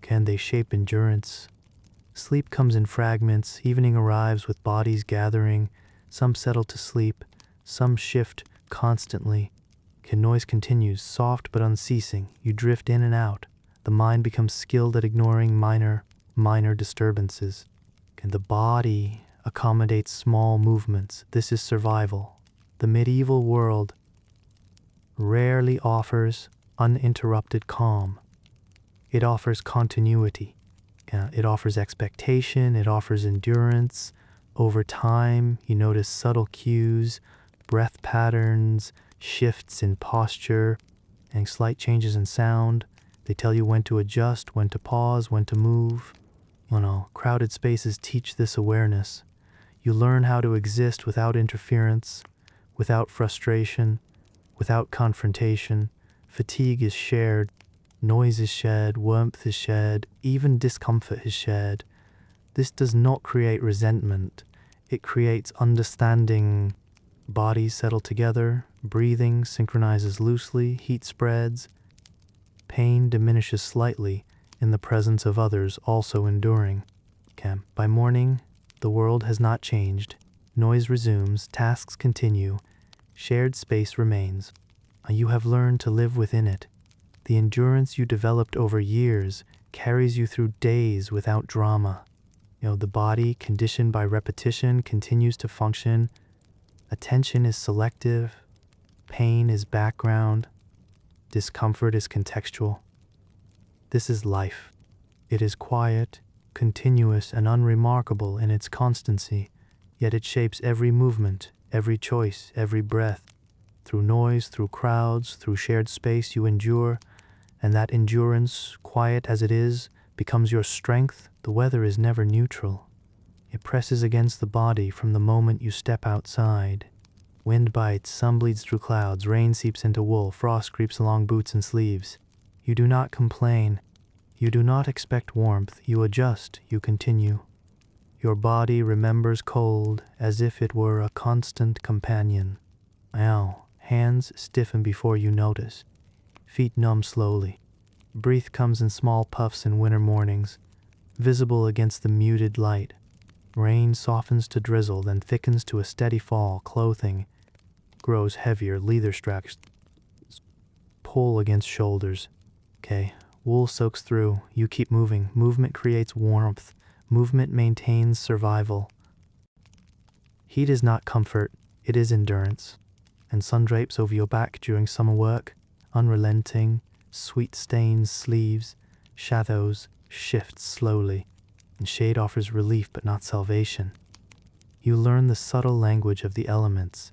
Speaker 1: They shape endurance. Sleep comes in fragments. Evening arrives with bodies gathering. Some settle to sleep. Some shift constantly. Noise continues, soft but unceasing. You drift in and out. The mind becomes skilled at ignoring minor disturbances. The body accommodates small movements. This is survival. The medieval world rarely offers uninterrupted calm. It offers continuity. It offers expectation. It offers endurance. Over time, you notice subtle cues, breath patterns, shifts in posture, and slight changes in sound. They tell you when to adjust, when to pause, when to move. Crowded spaces teach this awareness. You learn how to exist without interference, without frustration, without confrontation. Fatigue is shared, noise is shared, warmth is shared, even discomfort is shared. This does not create resentment. It creates understanding. Bodies settle together, breathing synchronizes loosely, heat spreads. Pain diminishes slightly in the presence of others also enduring. By morning, the world has not changed. Noise resumes, tasks continue, shared space remains. You have learned to live within it. The endurance you developed over years carries you through days without drama. The body, conditioned by repetition, continues to function. Attention is selective. Pain is background, discomfort is contextual. This is life. It is quiet, continuous, and unremarkable in its constancy, yet it shapes every movement, every choice, every breath. Through noise, through crowds, through shared space you endure, and that endurance, quiet as it is, becomes your strength. The weather is never neutral. It presses against the body from the moment you step outside. Wind bites, sun bleeds through clouds, rain seeps into wool, frost creeps along boots and sleeves. You do not complain. You do not expect warmth. You adjust. You continue. Your body remembers cold as if it were a constant companion. Now, hands stiffen before you notice. Feet numb slowly. Breath comes in small puffs in winter mornings, visible against the muted light. Rain softens to drizzle, then thickens to a steady fall. Clothing grows heavier, leather straps pull against shoulders. Okay, wool soaks through. You keep moving. Movement creates warmth. Movement maintains survival. Heat is not comfort, it is endurance. And sun drapes over your back during summer work, unrelenting, sweat stains sleeves, shadows shift slowly, and shade offers relief but not salvation. You learn the subtle language of the elements.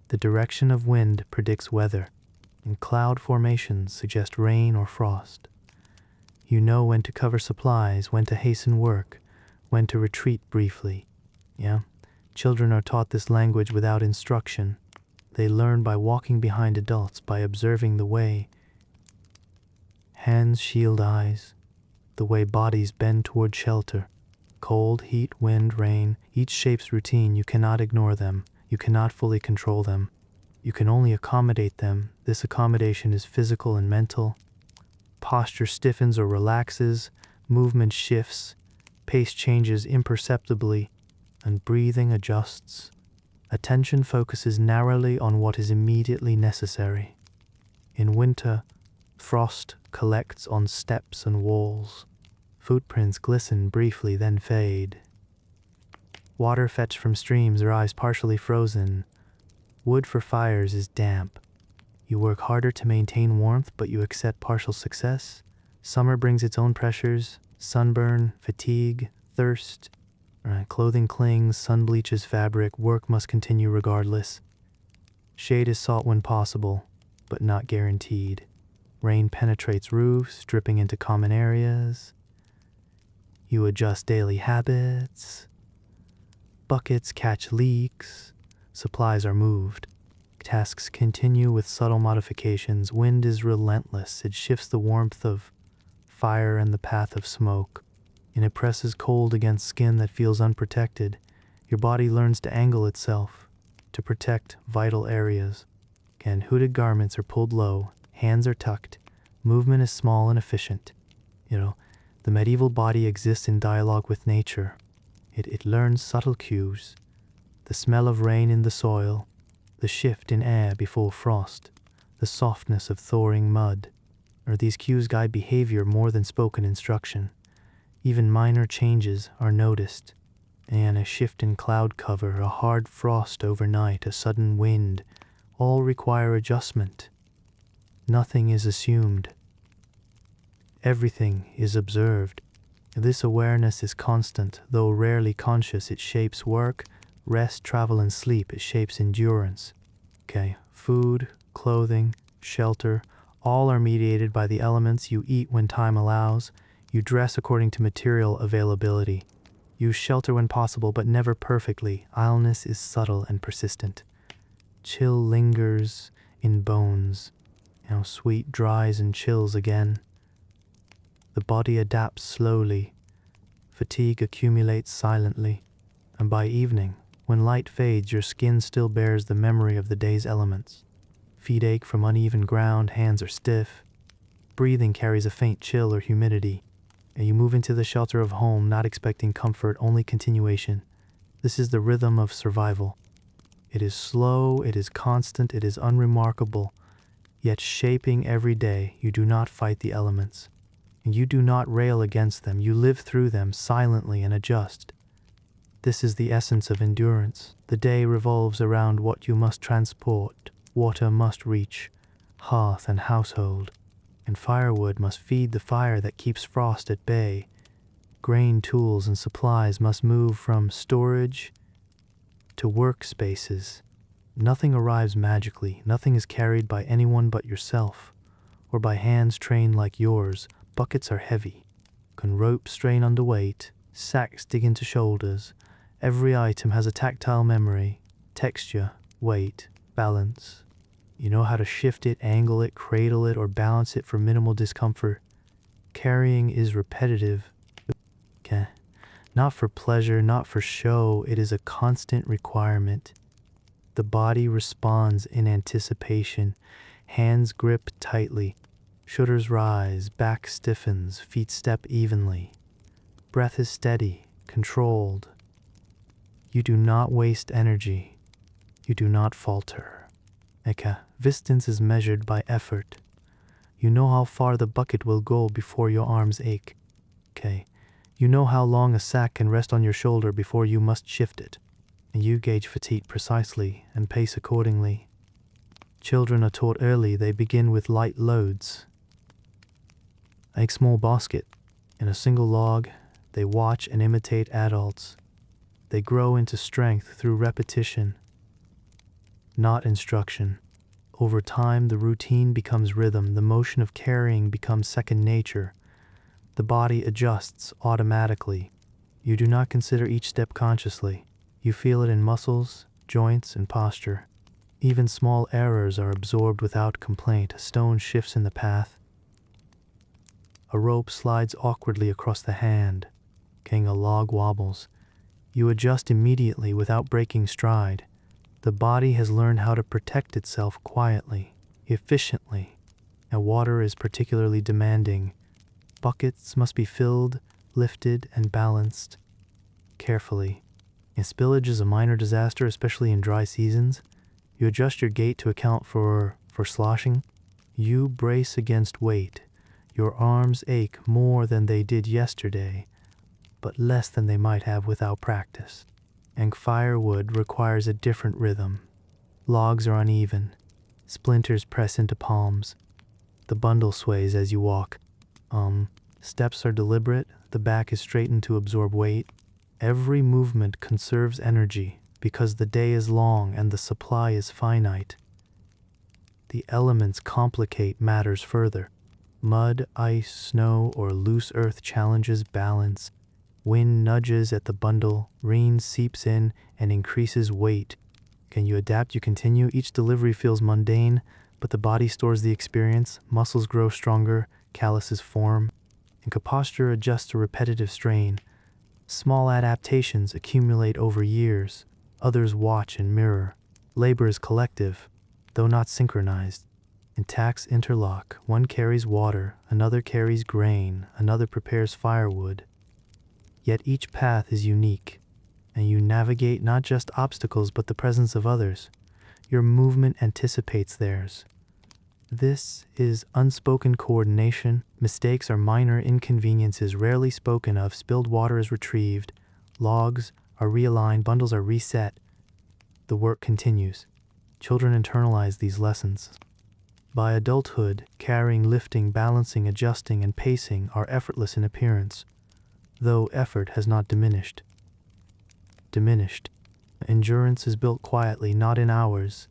Speaker 1: The direction of wind predicts weather, and cloud formations suggest rain or frost. You know when to cover supplies, when to hasten work, when to retreat briefly. Yeah? Children are taught this language without instruction. They learn by walking behind adults, by observing the way hands shield eyes, the way bodies bend toward shelter. Cold, heat, wind, rain, each shapes routine. You cannot ignore them. You cannot fully control them. You can only accommodate them. This accommodation is physical and mental. Posture stiffens or relaxes, movement shifts, pace changes imperceptibly, and breathing adjusts. Attention focuses narrowly on what is immediately necessary. In winter, frost collects on steps and walls. Footprints glisten briefly, then fade. Water fetched from streams rise partially frozen. Wood for fires is damp. You work harder to maintain warmth, but you accept partial success. Summer brings its own pressures: sunburn, fatigue, thirst. Clothing clings, sun bleaches fabric, work must continue regardless. Shade is sought when possible, but not guaranteed. Rain penetrates roofs, dripping into common areas. You adjust daily habits. Buckets catch leaks. Supplies are moved. Tasks continue with subtle modifications. Wind is relentless. It shifts the warmth of fire and the path of smoke, and it presses cold against skin that feels unprotected. Your body learns to angle itself, to protect vital areas. And hooded garments are pulled low, hands are tucked, movement is small and efficient. The medieval body exists in dialogue with nature. It learns subtle cues, the smell of rain in the soil, the shift in air before frost, the softness of thawing mud. These cues guide behavior more than spoken instruction. Even minor changes are noticed, and a shift in cloud cover, a hard frost overnight, a sudden wind, all require adjustment. Nothing is assumed. Everything is observed. This awareness is constant, though rarely conscious. It shapes work, rest, travel, and sleep. It shapes endurance. Food, clothing, shelter, all are mediated by the elements. You eat when time allows. You dress according to material availability. You shelter when possible, but never perfectly. Illness is subtle and persistent. Chill lingers in bones. Sweet dries and chills again. The body adapts slowly. Fatigue accumulates silently. And by evening, when light fades, your skin still bears the memory of the day's elements. Feet ache from uneven ground, hands are stiff. Breathing carries a faint chill or humidity. And you move into the shelter of home, not expecting comfort, only continuation. This is the rhythm of survival. It is slow, it is constant, it is unremarkable, yet shaping every day. You do not fight the elements, and you do not rail against them. You live through them silently and adjust. This is the essence of endurance. The day revolves around what you must transport. Water must reach hearth and household, and firewood must feed the fire that keeps frost at bay. Grain, tools, and supplies must move from storage to workspaces. Nothing arrives magically. Nothing is carried by anyone but yourself, or by hands trained like yours. Buckets are heavy. Can ropes strain under weight? Sacks dig into shoulders. Every item has a tactile memory, texture, weight, balance. You know how to shift it, angle it, cradle it, or balance it for minimal discomfort. Carrying is repetitive. Okay. Not for pleasure, not for show. It is a constant requirement. The body responds in anticipation. Hands grip tightly. Shoulders rise, back stiffens, feet step evenly. Breath is steady, controlled. You do not waste energy. You do not falter. Distance is measured by effort. You know how far the bucket will go before your arms ache. You know how long a sack can rest on your shoulder before you must shift it. And you gauge fatigue precisely and pace accordingly. Children are taught early. They begin with light loads. A small basket and a single log. They watch and imitate adults. They grow into strength through repetition, not instruction. Over time, the routine becomes rhythm. The motion of carrying becomes second nature. The body adjusts automatically. You do not consider each step consciously. You feel it in muscles, joints, and posture. Even small errors are absorbed without complaint. A stone shifts in the path. A rope slides awkwardly across the hand. A log wobbles. You adjust immediately without breaking stride. The body has learned how to protect itself quietly, efficiently, and water is particularly demanding. Buckets must be filled, lifted, and balanced carefully. And spillage is a minor disaster, especially in dry seasons. You adjust your gait to account for sloshing. You brace against weight. Your arms ache more than they did yesterday, but less than they might have without practice. And firewood requires a different rhythm. Logs are uneven. Splinters press into palms. The bundle sways as you walk. Steps are deliberate. The back is straightened to absorb weight. Every movement conserves energy because the day is long and the supply is finite. The elements complicate matters further. Mud, ice, snow, or loose earth challenges balance. Wind nudges at the bundle, rain seeps in and increases weight. Can you adapt? You continue. Each delivery feels mundane, but the body stores the experience. Muscles grow stronger, calluses form, and posture adjusts to repetitive strain. Small adaptations accumulate over years. Others watch and mirror. Labor is collective, though not synchronized. And tacks interlock. One carries water, another carries grain, another prepares firewood. Yet each path is unique, and you navigate not just obstacles but the presence of others. Your movement anticipates theirs. This is unspoken coordination. Mistakes are minor inconveniences rarely spoken of. Spilled water is retrieved. Logs are realigned. Bundles are reset. The work continues. Children internalize these lessons. By adulthood, carrying, lifting, balancing, adjusting, and pacing are effortless in appearance, though effort has not diminished. Endurance is built quietly, not in hours,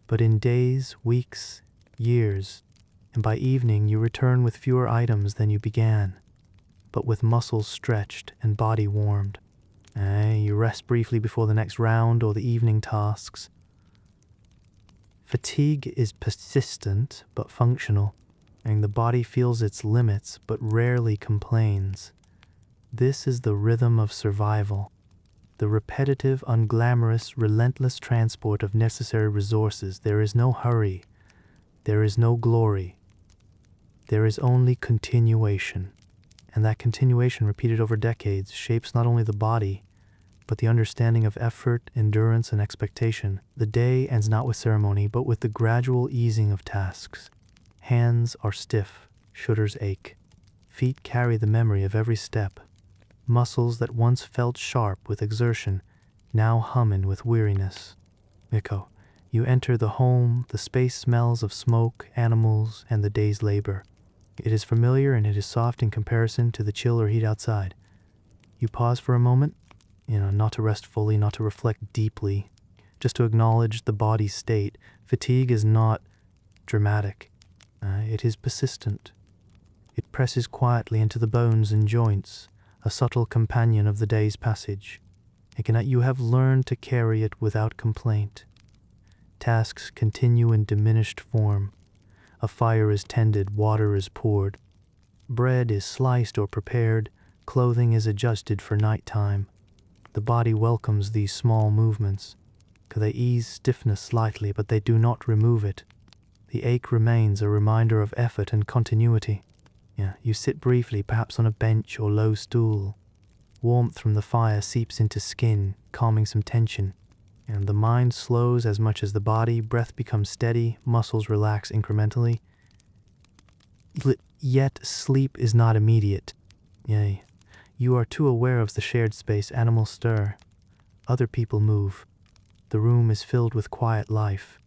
Speaker 1: but in days, weeks, years, and by evening you return with fewer items than you began, but with muscles stretched and body warmed. You rest briefly before the next round or the evening tasks. Fatigue is persistent but functional, and the body feels its limits but rarely complains. This is the rhythm of survival, the repetitive, unglamorous, relentless transport of necessary resources. There is no hurry. There is no glory. There is only continuation. And that continuation, repeated over decades, shapes not only the body, but the understanding of effort, endurance, and expectation. The day ends not with ceremony, but with the gradual easing of tasks. Hands are stiff, shoulders ache. Feet carry the memory of every step. Muscles that once felt sharp with exertion now hum in with weariness. You enter the home, the space smells of smoke, animals, and the day's labor. It is familiar and it is soft in comparison to the chill or heat outside. You pause for a moment, not to rest fully, not to reflect deeply, just to acknowledge the body's state. Fatigue is not dramatic. It is persistent. It presses quietly into the bones and joints, a subtle companion of the day's passage. You have learned to carry it without complaint. Tasks continue in diminished form. A fire is tended, water is poured. Bread is sliced or prepared, clothing is adjusted for nighttime. The body welcomes these small movements. They ease stiffness slightly, but they do not remove it. The ache remains a reminder of effort and continuity. You sit briefly, perhaps on a bench or low stool. Warmth from the fire seeps into skin, calming some tension. And the mind slows as much as the body, breath becomes steady, muscles relax incrementally. Yet sleep is not immediate. You are too aware of the shared space. Animals stir. Other people move. The room is filled with quiet life.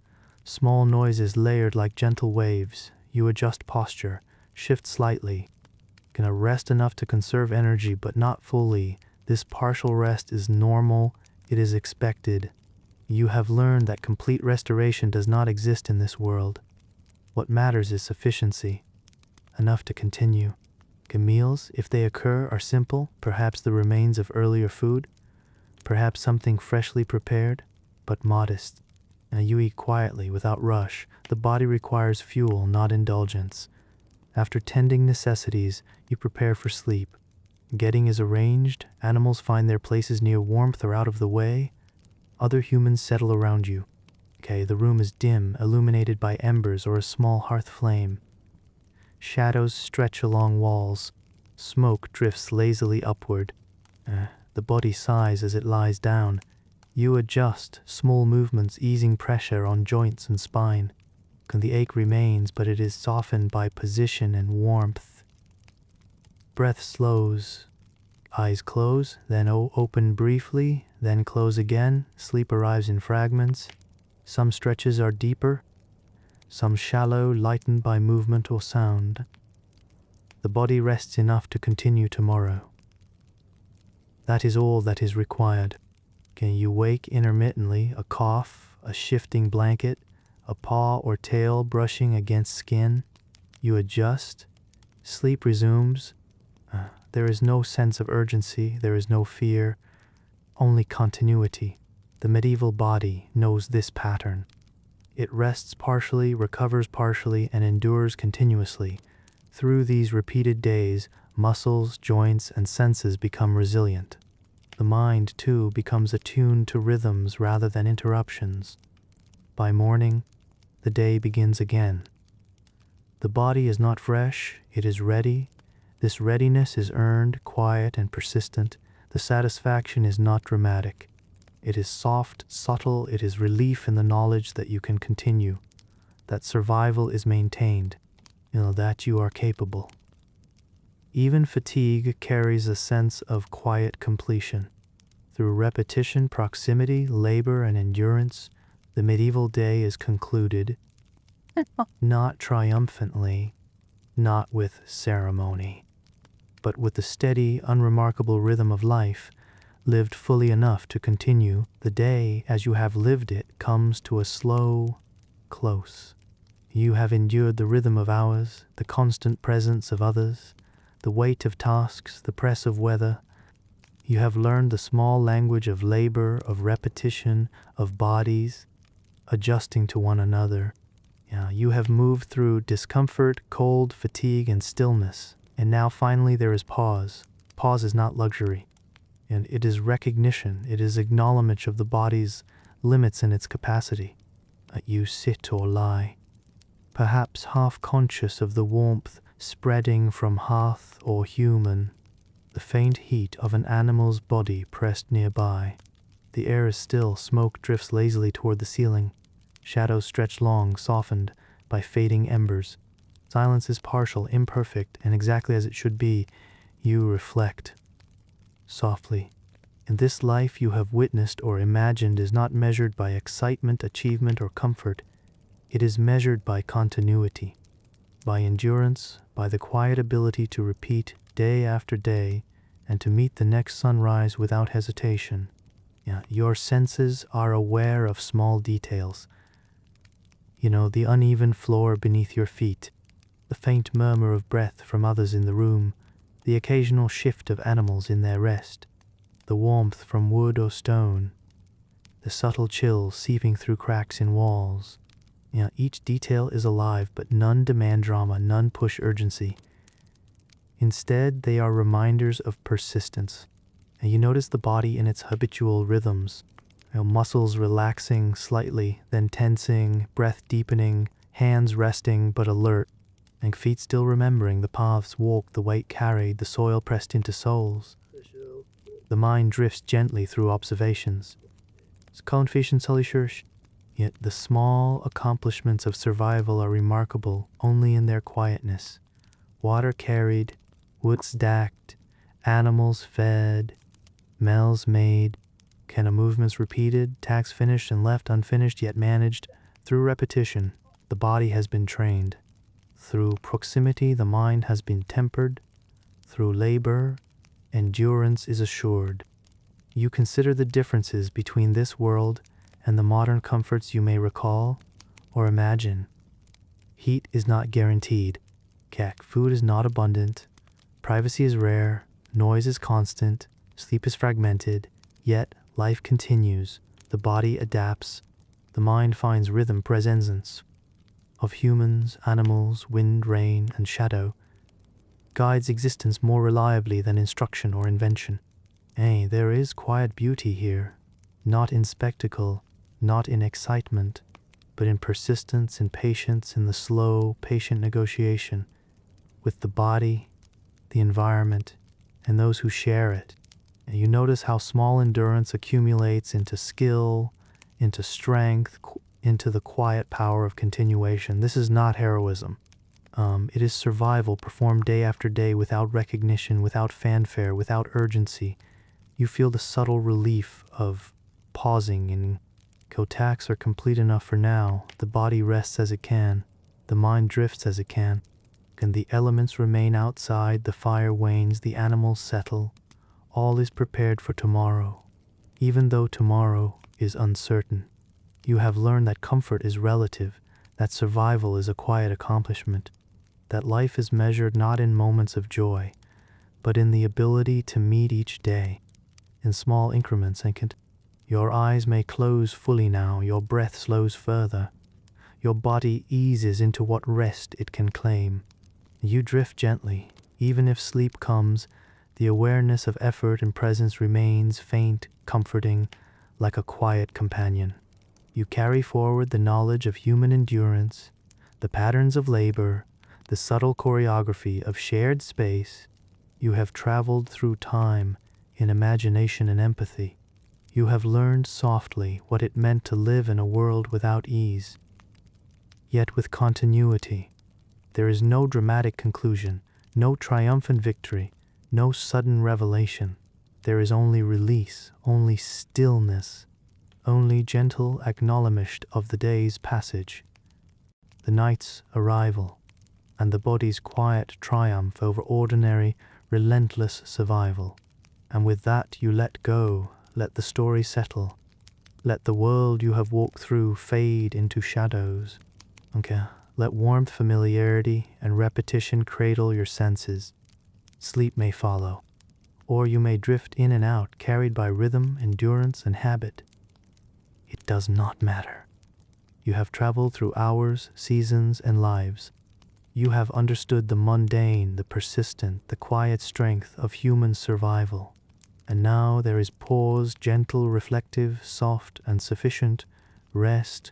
Speaker 1: Small noises layered like gentle waves. You adjust posture, shift slightly. Rest enough to conserve energy, but not fully. This partial rest is normal. It is expected. You have learned that complete restoration does not exist in this world. What matters is sufficiency, enough to continue. Meals, if they occur, are simple, perhaps the remains of earlier food, perhaps something freshly prepared, but modest. You eat quietly, without rush. The body requires fuel, not indulgence. After tending necessities, you prepare for sleep. Getting is arranged, animals find their places near warmth or out of the way. Other humans settle around you. The room is dim, illuminated by embers or a small hearth flame. Shadows stretch along walls. Smoke drifts lazily upward. The body sighs as it lies down. You adjust, small movements easing pressure on joints and spine. The ache remains, but it is softened by position and warmth. Breath slows. Eyes close, then open briefly, then close again. Sleep arrives in fragments. Some stretches are deeper, some shallow, lightened by movement or sound. The body rests enough to continue tomorrow. That is all that is required. You wake intermittently, a cough, a shifting blanket, a paw or tail brushing against skin. You adjust. Sleep resumes. There is no sense of urgency, there is no fear, only continuity. The medieval body knows this pattern. It rests partially, recovers partially, and endures continuously. Through these repeated days, muscles, joints, and senses become resilient. The mind, too, becomes attuned to rhythms rather than interruptions. By morning, the day begins again. The body is not fresh, it is ready. This readiness is earned, quiet, and persistent. The satisfaction is not dramatic. It is soft, subtle. It is relief in the knowledge that you can continue, that survival is maintained, that you are capable. Even fatigue carries a sense of quiet completion. Through repetition, proximity, labor, and endurance, the medieval day is concluded, not triumphantly, not with ceremony, but with the steady, unremarkable rhythm of life, lived fully enough to continue. The day, as you have lived it, comes to a slow close. You have endured the rhythm of hours, the constant presence of others, the weight of tasks, the press of weather. You have learned the small language of labor, of repetition, of bodies adjusting to one another. You have moved through discomfort, cold, fatigue, and stillness. And now finally there is pause. Pause is not luxury. And it is recognition, it is acknowledgement of the body's limits and its capacity. You sit or lie, perhaps half conscious of the warmth spreading from hearth or human, the faint heat of an animal's body pressed nearby. The air is still, smoke drifts lazily toward the ceiling. Shadows stretch long, softened by fading embers. Silence is partial, imperfect, and exactly as it should be. You reflect. Softly, In this life you have witnessed or imagined is not measured by excitement, achievement, or comfort. It is measured by continuity, by endurance, by the quiet ability to repeat day after day and to meet the next sunrise without hesitation. Your senses are aware of small details. The uneven floor beneath your feet, the faint murmur of breath from others in the room, the occasional shift of animals in their rest, the warmth from wood or stone, the subtle chill seeping through cracks in walls. Each detail is alive, but none demand drama, none push urgency. Instead, they are reminders of persistence. And you notice the body in its habitual rhythms, muscles relaxing slightly, then tensing, breath deepening, hands resting but alert, and feet still remembering the paths walked, the weight carried, the soil pressed into soles. The mind drifts gently through observations. Yet the small accomplishments of survival are remarkable only in their quietness. Water carried, wood stacked, animals fed, meals made, movements repeated, tasks finished and left unfinished yet managed. Through repetition, the body has been trained. Through proximity, the mind has been tempered. Through labor, endurance is assured. You consider the differences between this world and the modern comforts you may recall or imagine. Heat is not guaranteed. Food is not abundant. Privacy is rare. Noise is constant. Sleep is fragmented. Yet life continues. The body adapts. The mind finds rhythm, presence of humans, animals, wind, rain, and shadow, guides existence more reliably than instruction or invention. There is quiet beauty here, not in spectacle, not in excitement, but in persistence, in patience, in the slow, patient negotiation with the body, the environment, and those who share it. And you notice how small endurance accumulates into skill, into strength, into the quiet power of continuation. This is not heroism. It is survival performed day after day without recognition, without fanfare, without urgency. You feel the subtle relief of pausing, and tasks are complete enough for now. The body rests as it can. The mind drifts as it can. And the elements remain outside, the fire wanes, the animals settle. All is prepared for tomorrow, even though tomorrow is uncertain. You have learned that comfort is relative, that survival is a quiet accomplishment, that life is measured not in moments of joy, but in the ability to meet each day in small increments. And your eyes may close fully now, your breath slows further, your body eases into what rest it can claim. You drift gently. Even if sleep comes, the awareness of effort and presence remains faint, comforting, like a quiet companion. You carry forward the knowledge of human endurance, the patterns of labor, the subtle choreography of shared space. You have traveled through time in imagination and empathy. You have learned softly what it meant to live in a world without ease, yet with continuity. There is no dramatic conclusion, no triumphant victory, no sudden revelation. There is only release, only stillness, only gentle acknowledgement of the day's passage, the night's arrival, and the body's quiet triumph over ordinary, relentless survival. And with that you let go, let the story settle, let the world you have walked through fade into shadows. Let warmth, familiarity, and repetition cradle your senses. Sleep may follow, or you may drift in and out, carried by rhythm, endurance, and habit. It does not matter. You have traveled through hours, seasons, and lives. You have understood the mundane, the persistent, the quiet strength of human survival. And now there is pause, gentle, reflective, soft, and sufficient, rest,